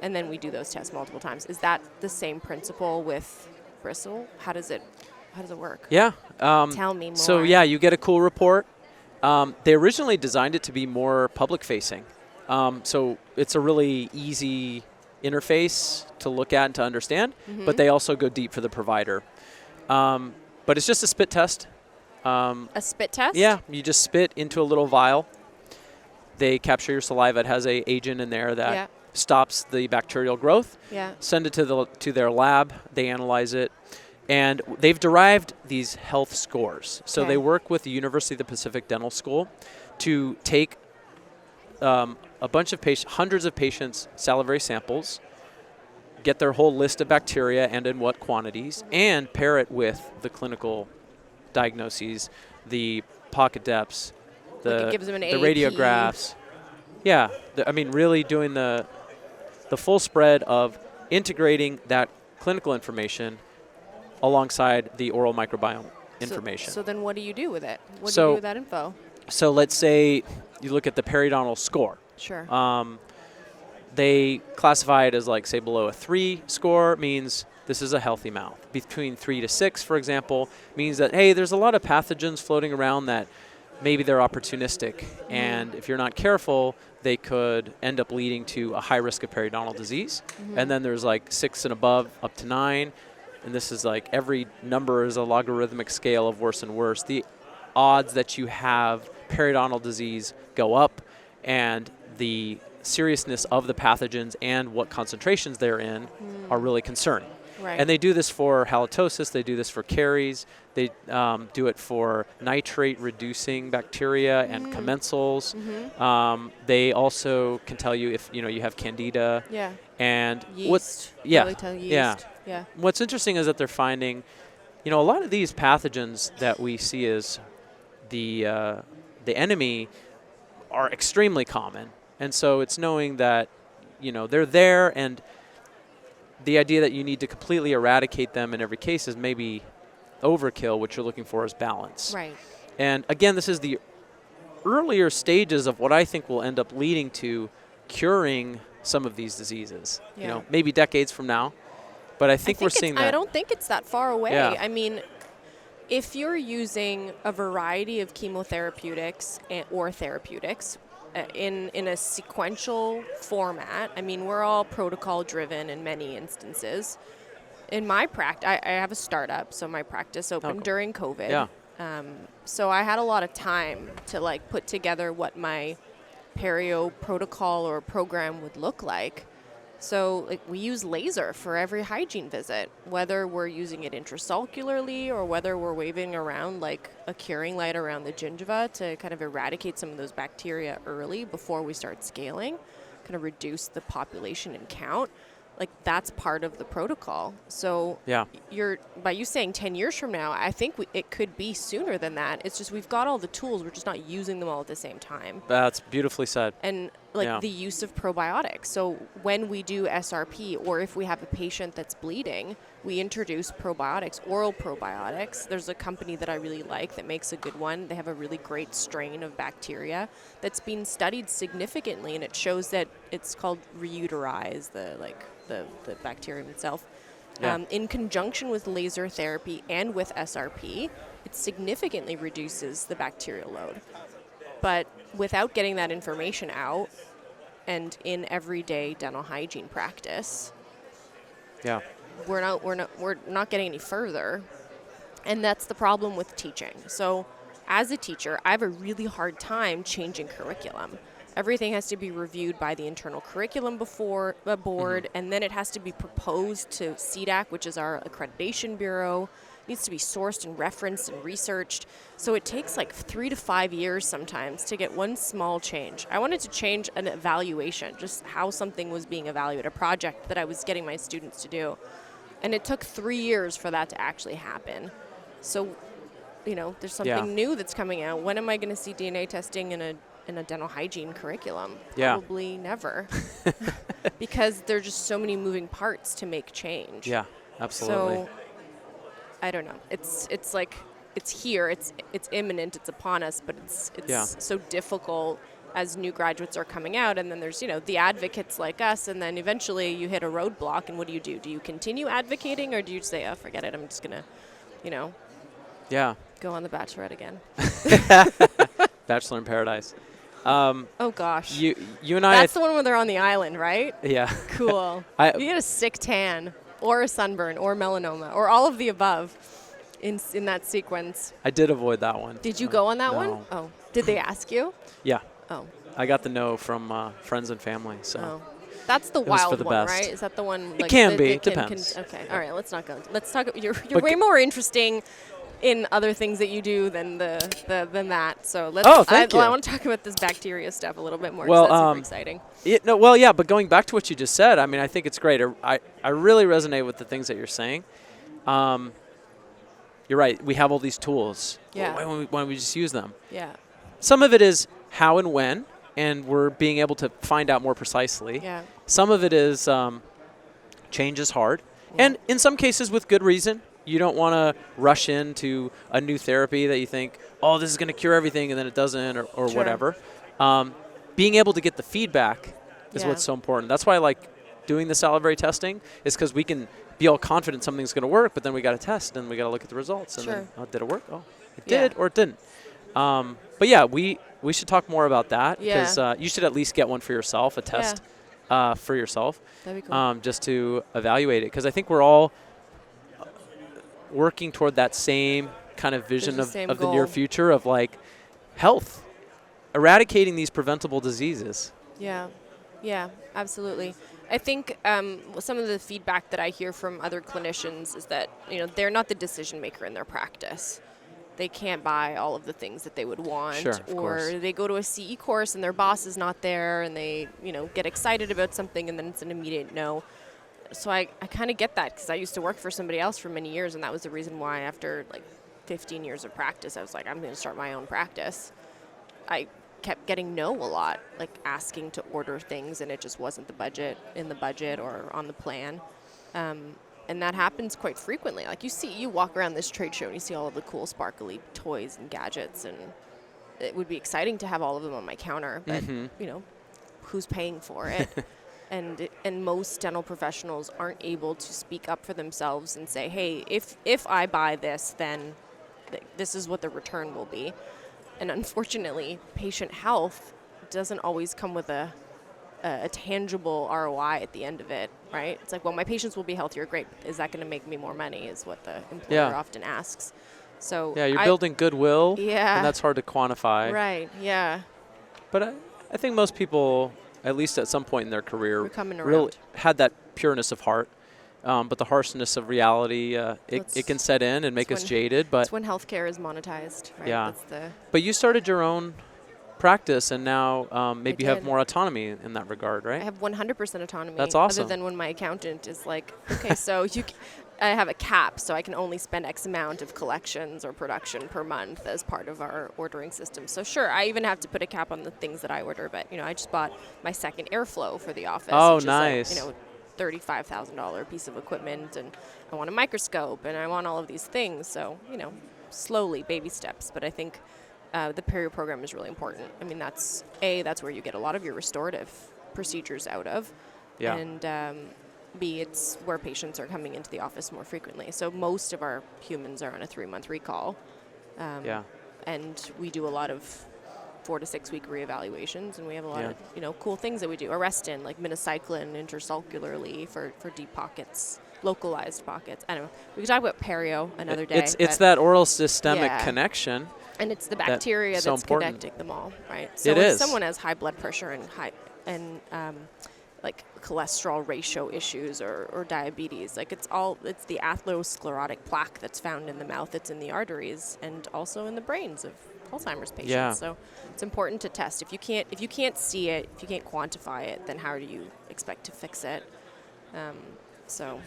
S1: and then we do those tests multiple times. Is that the same principle with Bristle? How does it work?
S2: Yeah.
S1: Tell me more.
S2: So yeah, you get a cool report. They originally designed it to be more public facing. So it's a really easy interface to look at and to understand, but they also go deep for the provider. But it's just a spit test.
S1: A spit test?
S2: Yeah, you just spit into a little vial. They capture your saliva. It has a agent in there that stops the bacterial growth.
S1: Yeah.
S2: Send it to their lab. They analyze it. And they've derived these health scores. So they work with the University of the Pacific Dental School to take a bunch of hundreds of patients' salivary samples, get their whole list of bacteria and in what quantities, and pair it with the clinical diagnoses, the pocket depths, the radiographs. Yeah, really doing the full spread of integrating that clinical information alongside the oral microbiome information.
S1: So then what do you do with it? What do you do with that info?
S2: So let's say you look at the periodontal score.
S1: Sure.
S2: They classify it as like, say, below a 3 score means this is a healthy mouth. Between 3 to 6, for example, means that, hey, there's a lot of pathogens floating around that maybe they're opportunistic. And if you're not careful, they could end up leading to a high risk of periodontal disease. And then there's like 6 and above up to 9. And this is like every number is a logarithmic scale of worse and worse. The odds that you have periodontal disease go up, and the seriousness of the pathogens and what concentrations they're in are really concerning.
S1: Right.
S2: And they do this for halitosis, they do this for caries, they do it for nitrate-reducing bacteria and commensals. They also can tell you if you have candida.
S1: Yeah.
S2: And
S1: yeast.
S2: Yeah. What's interesting is that they're finding, a lot of these pathogens that we see as the enemy are extremely common. And so it's knowing that, they're there, and the idea that you need to completely eradicate them in every case is maybe overkill. What you're looking for is balance.
S1: Right.
S2: And again, this is the earlier stages of what I think will end up leading to curing some of these diseases.
S1: Yeah.
S2: Maybe decades from now. But I think we're seeing that.
S1: I don't think it's that far away.
S2: Yeah.
S1: I mean, if you're using a variety of chemotherapeutics or therapeutics in a sequential format, we're all protocol driven in many instances. In my practice, I have a startup, so my practice opened during COVID.
S2: Yeah.
S1: So I had a lot of time to put together what my perio protocol or program would look like. So we use laser for every hygiene visit, whether we're using it intracellularly or whether we're waving around like a curing light around the gingiva to kind of eradicate some of those bacteria early before we start scaling, kind of reduce the population and count. That's part of the protocol. So by you saying 10 years from now, I think it could be sooner than that. It's just we've got all the tools. We're just not using them all at the same time.
S2: That's beautifully said.
S1: And the use of probiotics. So when we do SRP, or if we have a patient that's bleeding, we introduce probiotics, oral probiotics. There's a company that I really like that makes a good one. They have a really great strain of bacteria that's been studied significantly, and it shows that it's called reuterize, the bacterium itself. In conjunction with laser therapy and with SRP, it significantly reduces the bacterial load. But without getting that information out and in everyday dental hygiene practice, we're not getting any further. And that's the problem with teaching. So as a teacher, I have a really hard time changing curriculum. Everything has to be reviewed by the internal curriculum board, and then it has to be proposed to CDAC, which is our accreditation bureau. It needs to be sourced and referenced and researched. So it takes 3 to 5 years sometimes to get one small change. I wanted to change an evaluation, just how something was being evaluated, a project that I was getting my students to do. And it took 3 years for that to actually happen. So, there's something new that's coming out. When am I going to see DNA testing in a dental hygiene curriculum? Probably never. Because there are just so many moving parts to make change.
S2: Yeah, absolutely.
S1: So, I don't know. It's here. It's imminent. It's upon us. But it's so difficult as new graduates are coming out. And then there's the advocates like us. And then eventually you hit a roadblock. And what do? Do you continue advocating, or do you say, oh, forget it? I'm just gonna, go on the Bachelorette again.
S2: Bachelor in Paradise.
S1: Oh gosh.
S2: You and I.
S1: That's the one where they're on the island, right?
S2: Yeah.
S1: Cool. You get a sick tan, or a sunburn, or melanoma, or all of the above in that sequence.
S2: I did avoid that one.
S1: Did you go on that
S2: No.
S1: one? Oh. Did they ask you?
S2: Yeah.
S1: Oh.
S2: I got the no from friends and family. So.
S1: Oh. That's the
S2: was for
S1: wild
S2: the
S1: one,
S2: best.
S1: right? Is that the one?
S2: It can be. It depends.
S1: Okay. All right. Let's not go. Let's talk. You're way more interesting in other things that you do than than that. So let's.
S2: Oh, thank you.
S1: I want to talk about this bacteria stuff a little bit more.
S2: Well,
S1: that's super exciting.
S2: Yeah. But going back to what you just said, I mean, I think it's great. I really resonate with the things that you're saying. You're right. We have all these tools.
S1: Yeah.
S2: Why don't we just use them?
S1: Yeah.
S2: Some of it is how and when, and we're being able to find out more precisely.
S1: Yeah.
S2: Some of it is change is hard, and in some cases with good reason. You don't want to rush into a new therapy that you think, oh, this is going to cure everything, and then it doesn't, or
S1: Sure.
S2: whatever. Being able to get the feedback is what's so important. That's why I like doing the salivary testing, is because we can be all confident something's going to work, but then we got to test, and we got to look at the results. And then, did it work? Oh, it did, or it didn't. But yeah, we should talk more about that, because you should at least get one for yourself, a test for yourself.
S1: That'd be cool.
S2: Just to evaluate it, because I think we're all working toward that same kind of vision of the near future of like health, eradicating these preventable diseases.
S1: Yeah, absolutely. I think some of the feedback that I hear from other clinicians is that they're not the decision maker in their practice. They can't buy all of the things that they would want,
S2: Sure, of course.
S1: they go to a CE course and their boss is not there, and they get excited about something and then it's an immediate no. So I kind of get that, because I used to work for somebody else for many years, and that was the reason why after like 15 years of practice, I was like, I'm going to start my own practice. I kept getting no a lot, like asking to order things, and it just wasn't in the budget or on the plan. And that happens quite frequently. Like you walk around this trade show and you see all of the cool sparkly toys and gadgets, and it would be exciting to have all of them on my counter, but who's paying for it? And most dental professionals aren't able to speak up for themselves and say, hey, if I buy this, then this is what the return will be. And unfortunately, patient health doesn't always come with a tangible ROI at the end of it, right? It's like, well, my patients will be healthier. Great. Is that going to make me more money, is what the employer often asks. So
S2: you're building goodwill,
S1: and
S2: that's hard to quantify.
S1: Right, yeah.
S2: But I think most people, at least at some point in their career,
S1: really
S2: had that pureness of heart. But the harshness of reality, it can set in and make us jaded. But
S1: it's when healthcare is monetized, right?
S2: Yeah.
S1: That's
S2: but you started your own practice, and now maybe you have more autonomy in that regard, right?
S1: I have 100% autonomy.
S2: That's awesome.
S1: Other than when my accountant is like, okay, so I have a cap, so I can only spend X amount of collections or production per month as part of our ordering system. So sure, I even have to put a cap on the things that I order, but I just bought my second airflow for the office.
S2: Oh,
S1: which
S2: nice.
S1: Is $35,000 piece of equipment, and I want a microscope, and I want all of these things. So, slowly, baby steps. But I think the perio program is really important. I mean, that's where you get a lot of your restorative procedures out of.
S2: Yeah.
S1: And B, it's where patients are coming into the office more frequently. So most of our humans are on a 3-month recall. And we do a lot of 4 to 6 week reevaluations, and we have a lot of cool things that we do. Arrestin, like minocycline intersulcularly for deep pockets, localized pockets. I don't know. We can talk about perio another day.
S2: It's that oral systemic connection.
S1: And it's the bacteria that's connecting them all, right? So
S2: it
S1: if
S2: is.
S1: someone has high blood pressure and like cholesterol ratio issues or diabetes, like it's the atherosclerotic plaque that's found in the mouth, it's in the arteries, and also in the brains of Alzheimer's patients.
S2: Yeah.
S1: So it's important to test. If you can't see it, if you can't quantify it, then how do you expect to fix it? So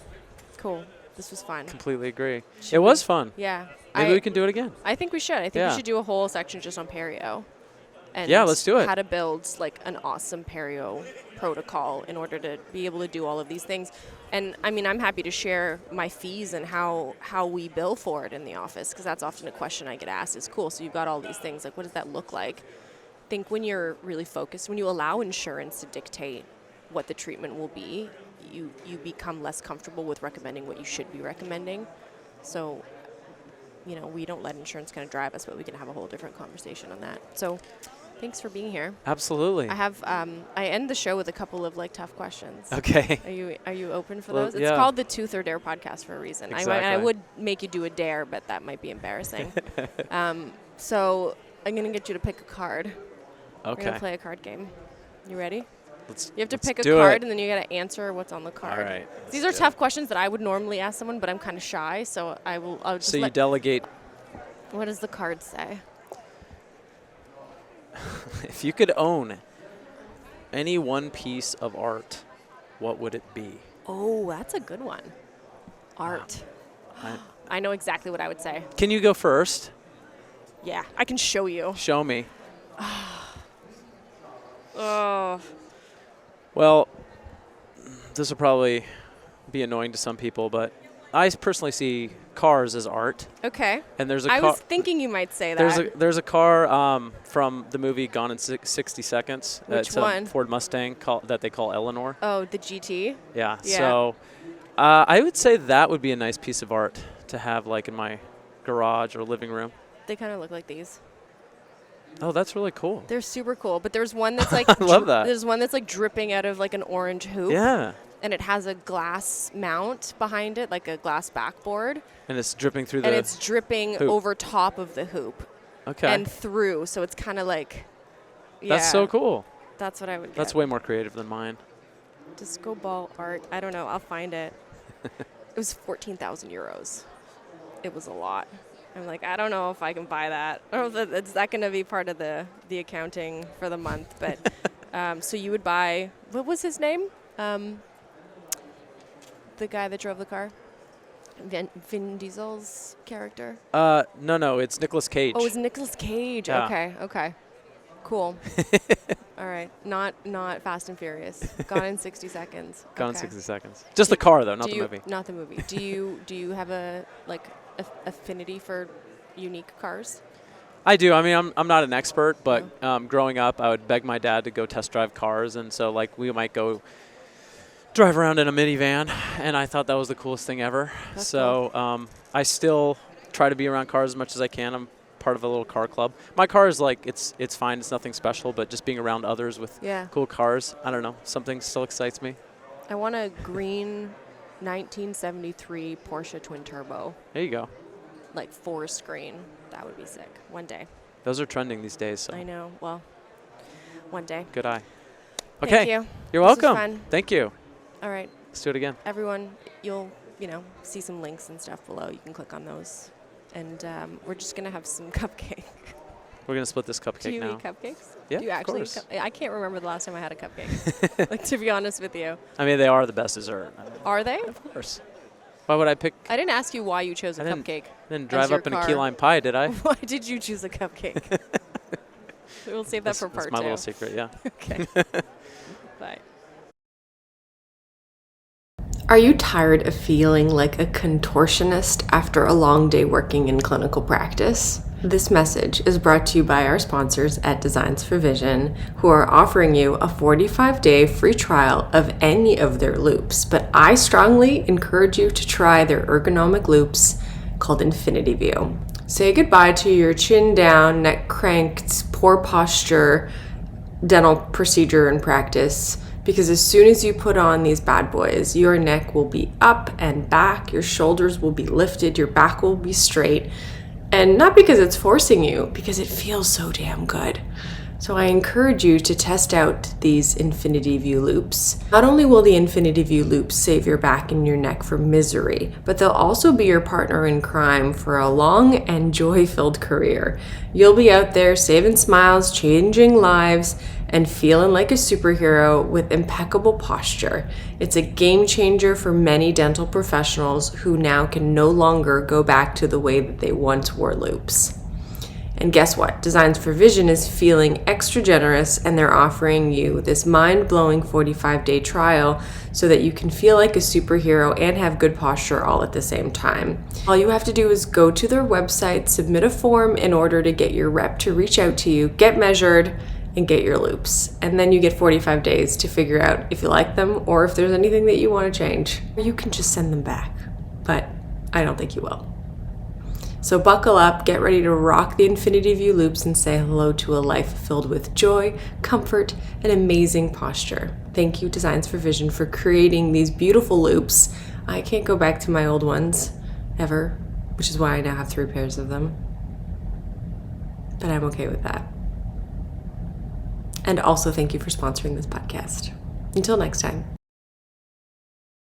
S1: cool. This was fun.
S2: Completely agree. It was fun.
S1: Yeah.
S2: Maybe we can do it again.
S1: I think we should. I think we should do a whole section just on perio. And
S2: let's do it.
S1: How to build like an awesome perio protocol in order to be able to do all of these things. And I mean, I'm happy to share my fees and how we bill for it in the office, because that's often a question I get asked is, cool, so you've got all these things, like what does that look like? I think when you're really focused, when you allow insurance to dictate what the treatment will be, you become less comfortable with recommending what you should be recommending. So, we don't let insurance kind of drive us, but we can have a whole different conversation on that. So Thanks for being here.
S2: Absolutely.
S1: I have I end the show with a couple of tough questions.
S2: Okay.
S1: Are you open for
S2: Well,
S1: those? It's
S2: yeah.
S1: called the Tooth or Dare podcast for a reason. I
S2: Exactly.
S1: would make you do a dare, but that might be embarrassing. So I'm gonna get you to pick a card. We're
S2: Okay.
S1: gonna play a card game. You ready? You have to pick a
S2: do
S1: card
S2: it.
S1: and then you gotta answer what's on the card.
S2: All right.
S1: These are tough questions that I would normally ask someone, but I'm kind of shy, so I'll just
S2: So you delegate.
S1: What does the card say?
S2: If you could own any one piece of art, what would it be?
S1: Oh, that's a good one. Art. I know exactly what I would say.
S2: Can you go first?
S1: Yeah, I can show you.
S2: Show me.
S1: Oh.
S2: Well, this will probably be annoying to some people, but I personally see cars as art.
S1: Okay.
S2: And there's a
S1: I
S2: car.
S1: was thinking you might say that.
S2: There's a car from the movie Gone in 60 Seconds.
S1: Which
S2: it's
S1: one?
S2: A Ford Mustang that they call Eleanor.
S1: Oh, the GT?
S2: Yeah.
S1: Yeah.
S2: So I would say that would be a nice piece of art to have in my garage or living room.
S1: They kind of look like these.
S2: Oh, that's really cool.
S1: They're super cool, but there's one that's
S2: I love that.
S1: There's one that's dripping out of an orange hoop.
S2: Yeah.
S1: And it has a glass mount behind it, like a glass backboard.
S2: And it's dripping through the
S1: And it's dripping
S2: hoop.
S1: over top of the hoop.
S2: Okay.
S1: And through, so it's kind of
S2: That's so cool.
S1: That's what I would get.
S2: That's way more creative than mine.
S1: Disco ball art. I don't know. I'll find it. It was 14,000 euros. It was a lot. I'm I don't know if I can buy that. I don't know if is that going to be part of the accounting for the month. But so you would buy, what was his name? The guy that drove the car? Vin Diesel's character?
S2: No, it's Nicolas Cage.
S1: Oh, it's Nicolas Cage.
S2: Yeah.
S1: Okay. Cool. All right. Not Fast and Furious. Gone in 60 seconds.
S2: Gone in 60 seconds. Just the car, though, not the movie.
S1: Not the movie. Do you have a affinity for unique cars?
S2: I do. I mean, I'm not an expert, but growing up, I would beg my dad to go test drive cars, and so we might go drive around in a minivan, and I thought that was the coolest thing ever.
S1: That's
S2: so
S1: cool.
S2: I still try to be around cars as much as I can. I'm part of a little car club. My car is it's fine. It's nothing special, but just being around others with cool cars, I don't know, something still excites me.
S1: I want a green 1973 Porsche twin turbo.
S2: There you go.
S1: Forest green. That would be sick. One day.
S2: Those are trending these days. So.
S1: I know. Well, one day.
S2: Good eye. Okay.
S1: Thank you.
S2: You're
S1: This was
S2: welcome.
S1: fun.
S2: Thank you.
S1: All right.
S2: Let's do it again.
S1: Everyone, you'll see some links and stuff below. You can click on those. And we're just going to have some cupcake.
S2: We're going to split this cupcake
S1: Do you
S2: now.
S1: eat cupcakes?
S2: Yeah,
S1: Do you actually
S2: of course.
S1: I can't remember the last time I had a cupcake. To be honest with you.
S2: I mean, they are the best dessert.
S1: Are they?
S2: Of course. Why would I pick?
S1: I didn't ask you why you chose a cupcake.
S2: Didn't drive
S1: your
S2: up in a
S1: car.
S2: key lime pie, did I?
S1: Why did you choose a cupcake? We'll save that for part
S2: That's my
S1: two.
S2: little secret, yeah.
S1: Okay. Bye. Are you tired of feeling like a contortionist after a long day working in clinical practice? This message is brought to you by our sponsors at Designs for Vision, who are offering you a 45-day free trial of any of their loops. But I strongly encourage you to try their ergonomic loops called Infinity View. Say goodbye to your chin down, neck cranked, poor posture, dental procedure and practice. Because as soon as you put on these bad boys, your neck will be up and back, your shoulders will be lifted, your back will be straight. And not because it's forcing you, because it feels so damn good. So I encourage you to test out these Infinity View loops. Not only will the Infinity View loops save your back and your neck from misery, but they'll also be your partner in crime for a long and joy-filled career. You'll be out there saving smiles, changing lives, and feeling like a superhero with impeccable posture. It's a game changer for many dental professionals who now can no longer go back to the way that they once wore loops. And guess what? Designs for Vision is feeling extra generous, and they're offering you this mind-blowing 45-day trial so that you can feel like a superhero and have good posture all at the same time. All you have to do is go to their website, submit a form in order to get your rep to reach out to you, get measured, and get your loops. And then you get 45 days to figure out if you like them or if there's anything that you want to change. Or you can just send them back, but I don't think you will.
S3: So buckle up, get ready to rock the Infinity View loops and say hello to a life filled with joy, comfort, and amazing posture. Thank you to Science for Vision for creating these beautiful loops. I can't go back to my old ones ever, which is why I now have 3 pairs of them. But I'm okay with that. And also thank you for sponsoring this podcast. Until next time.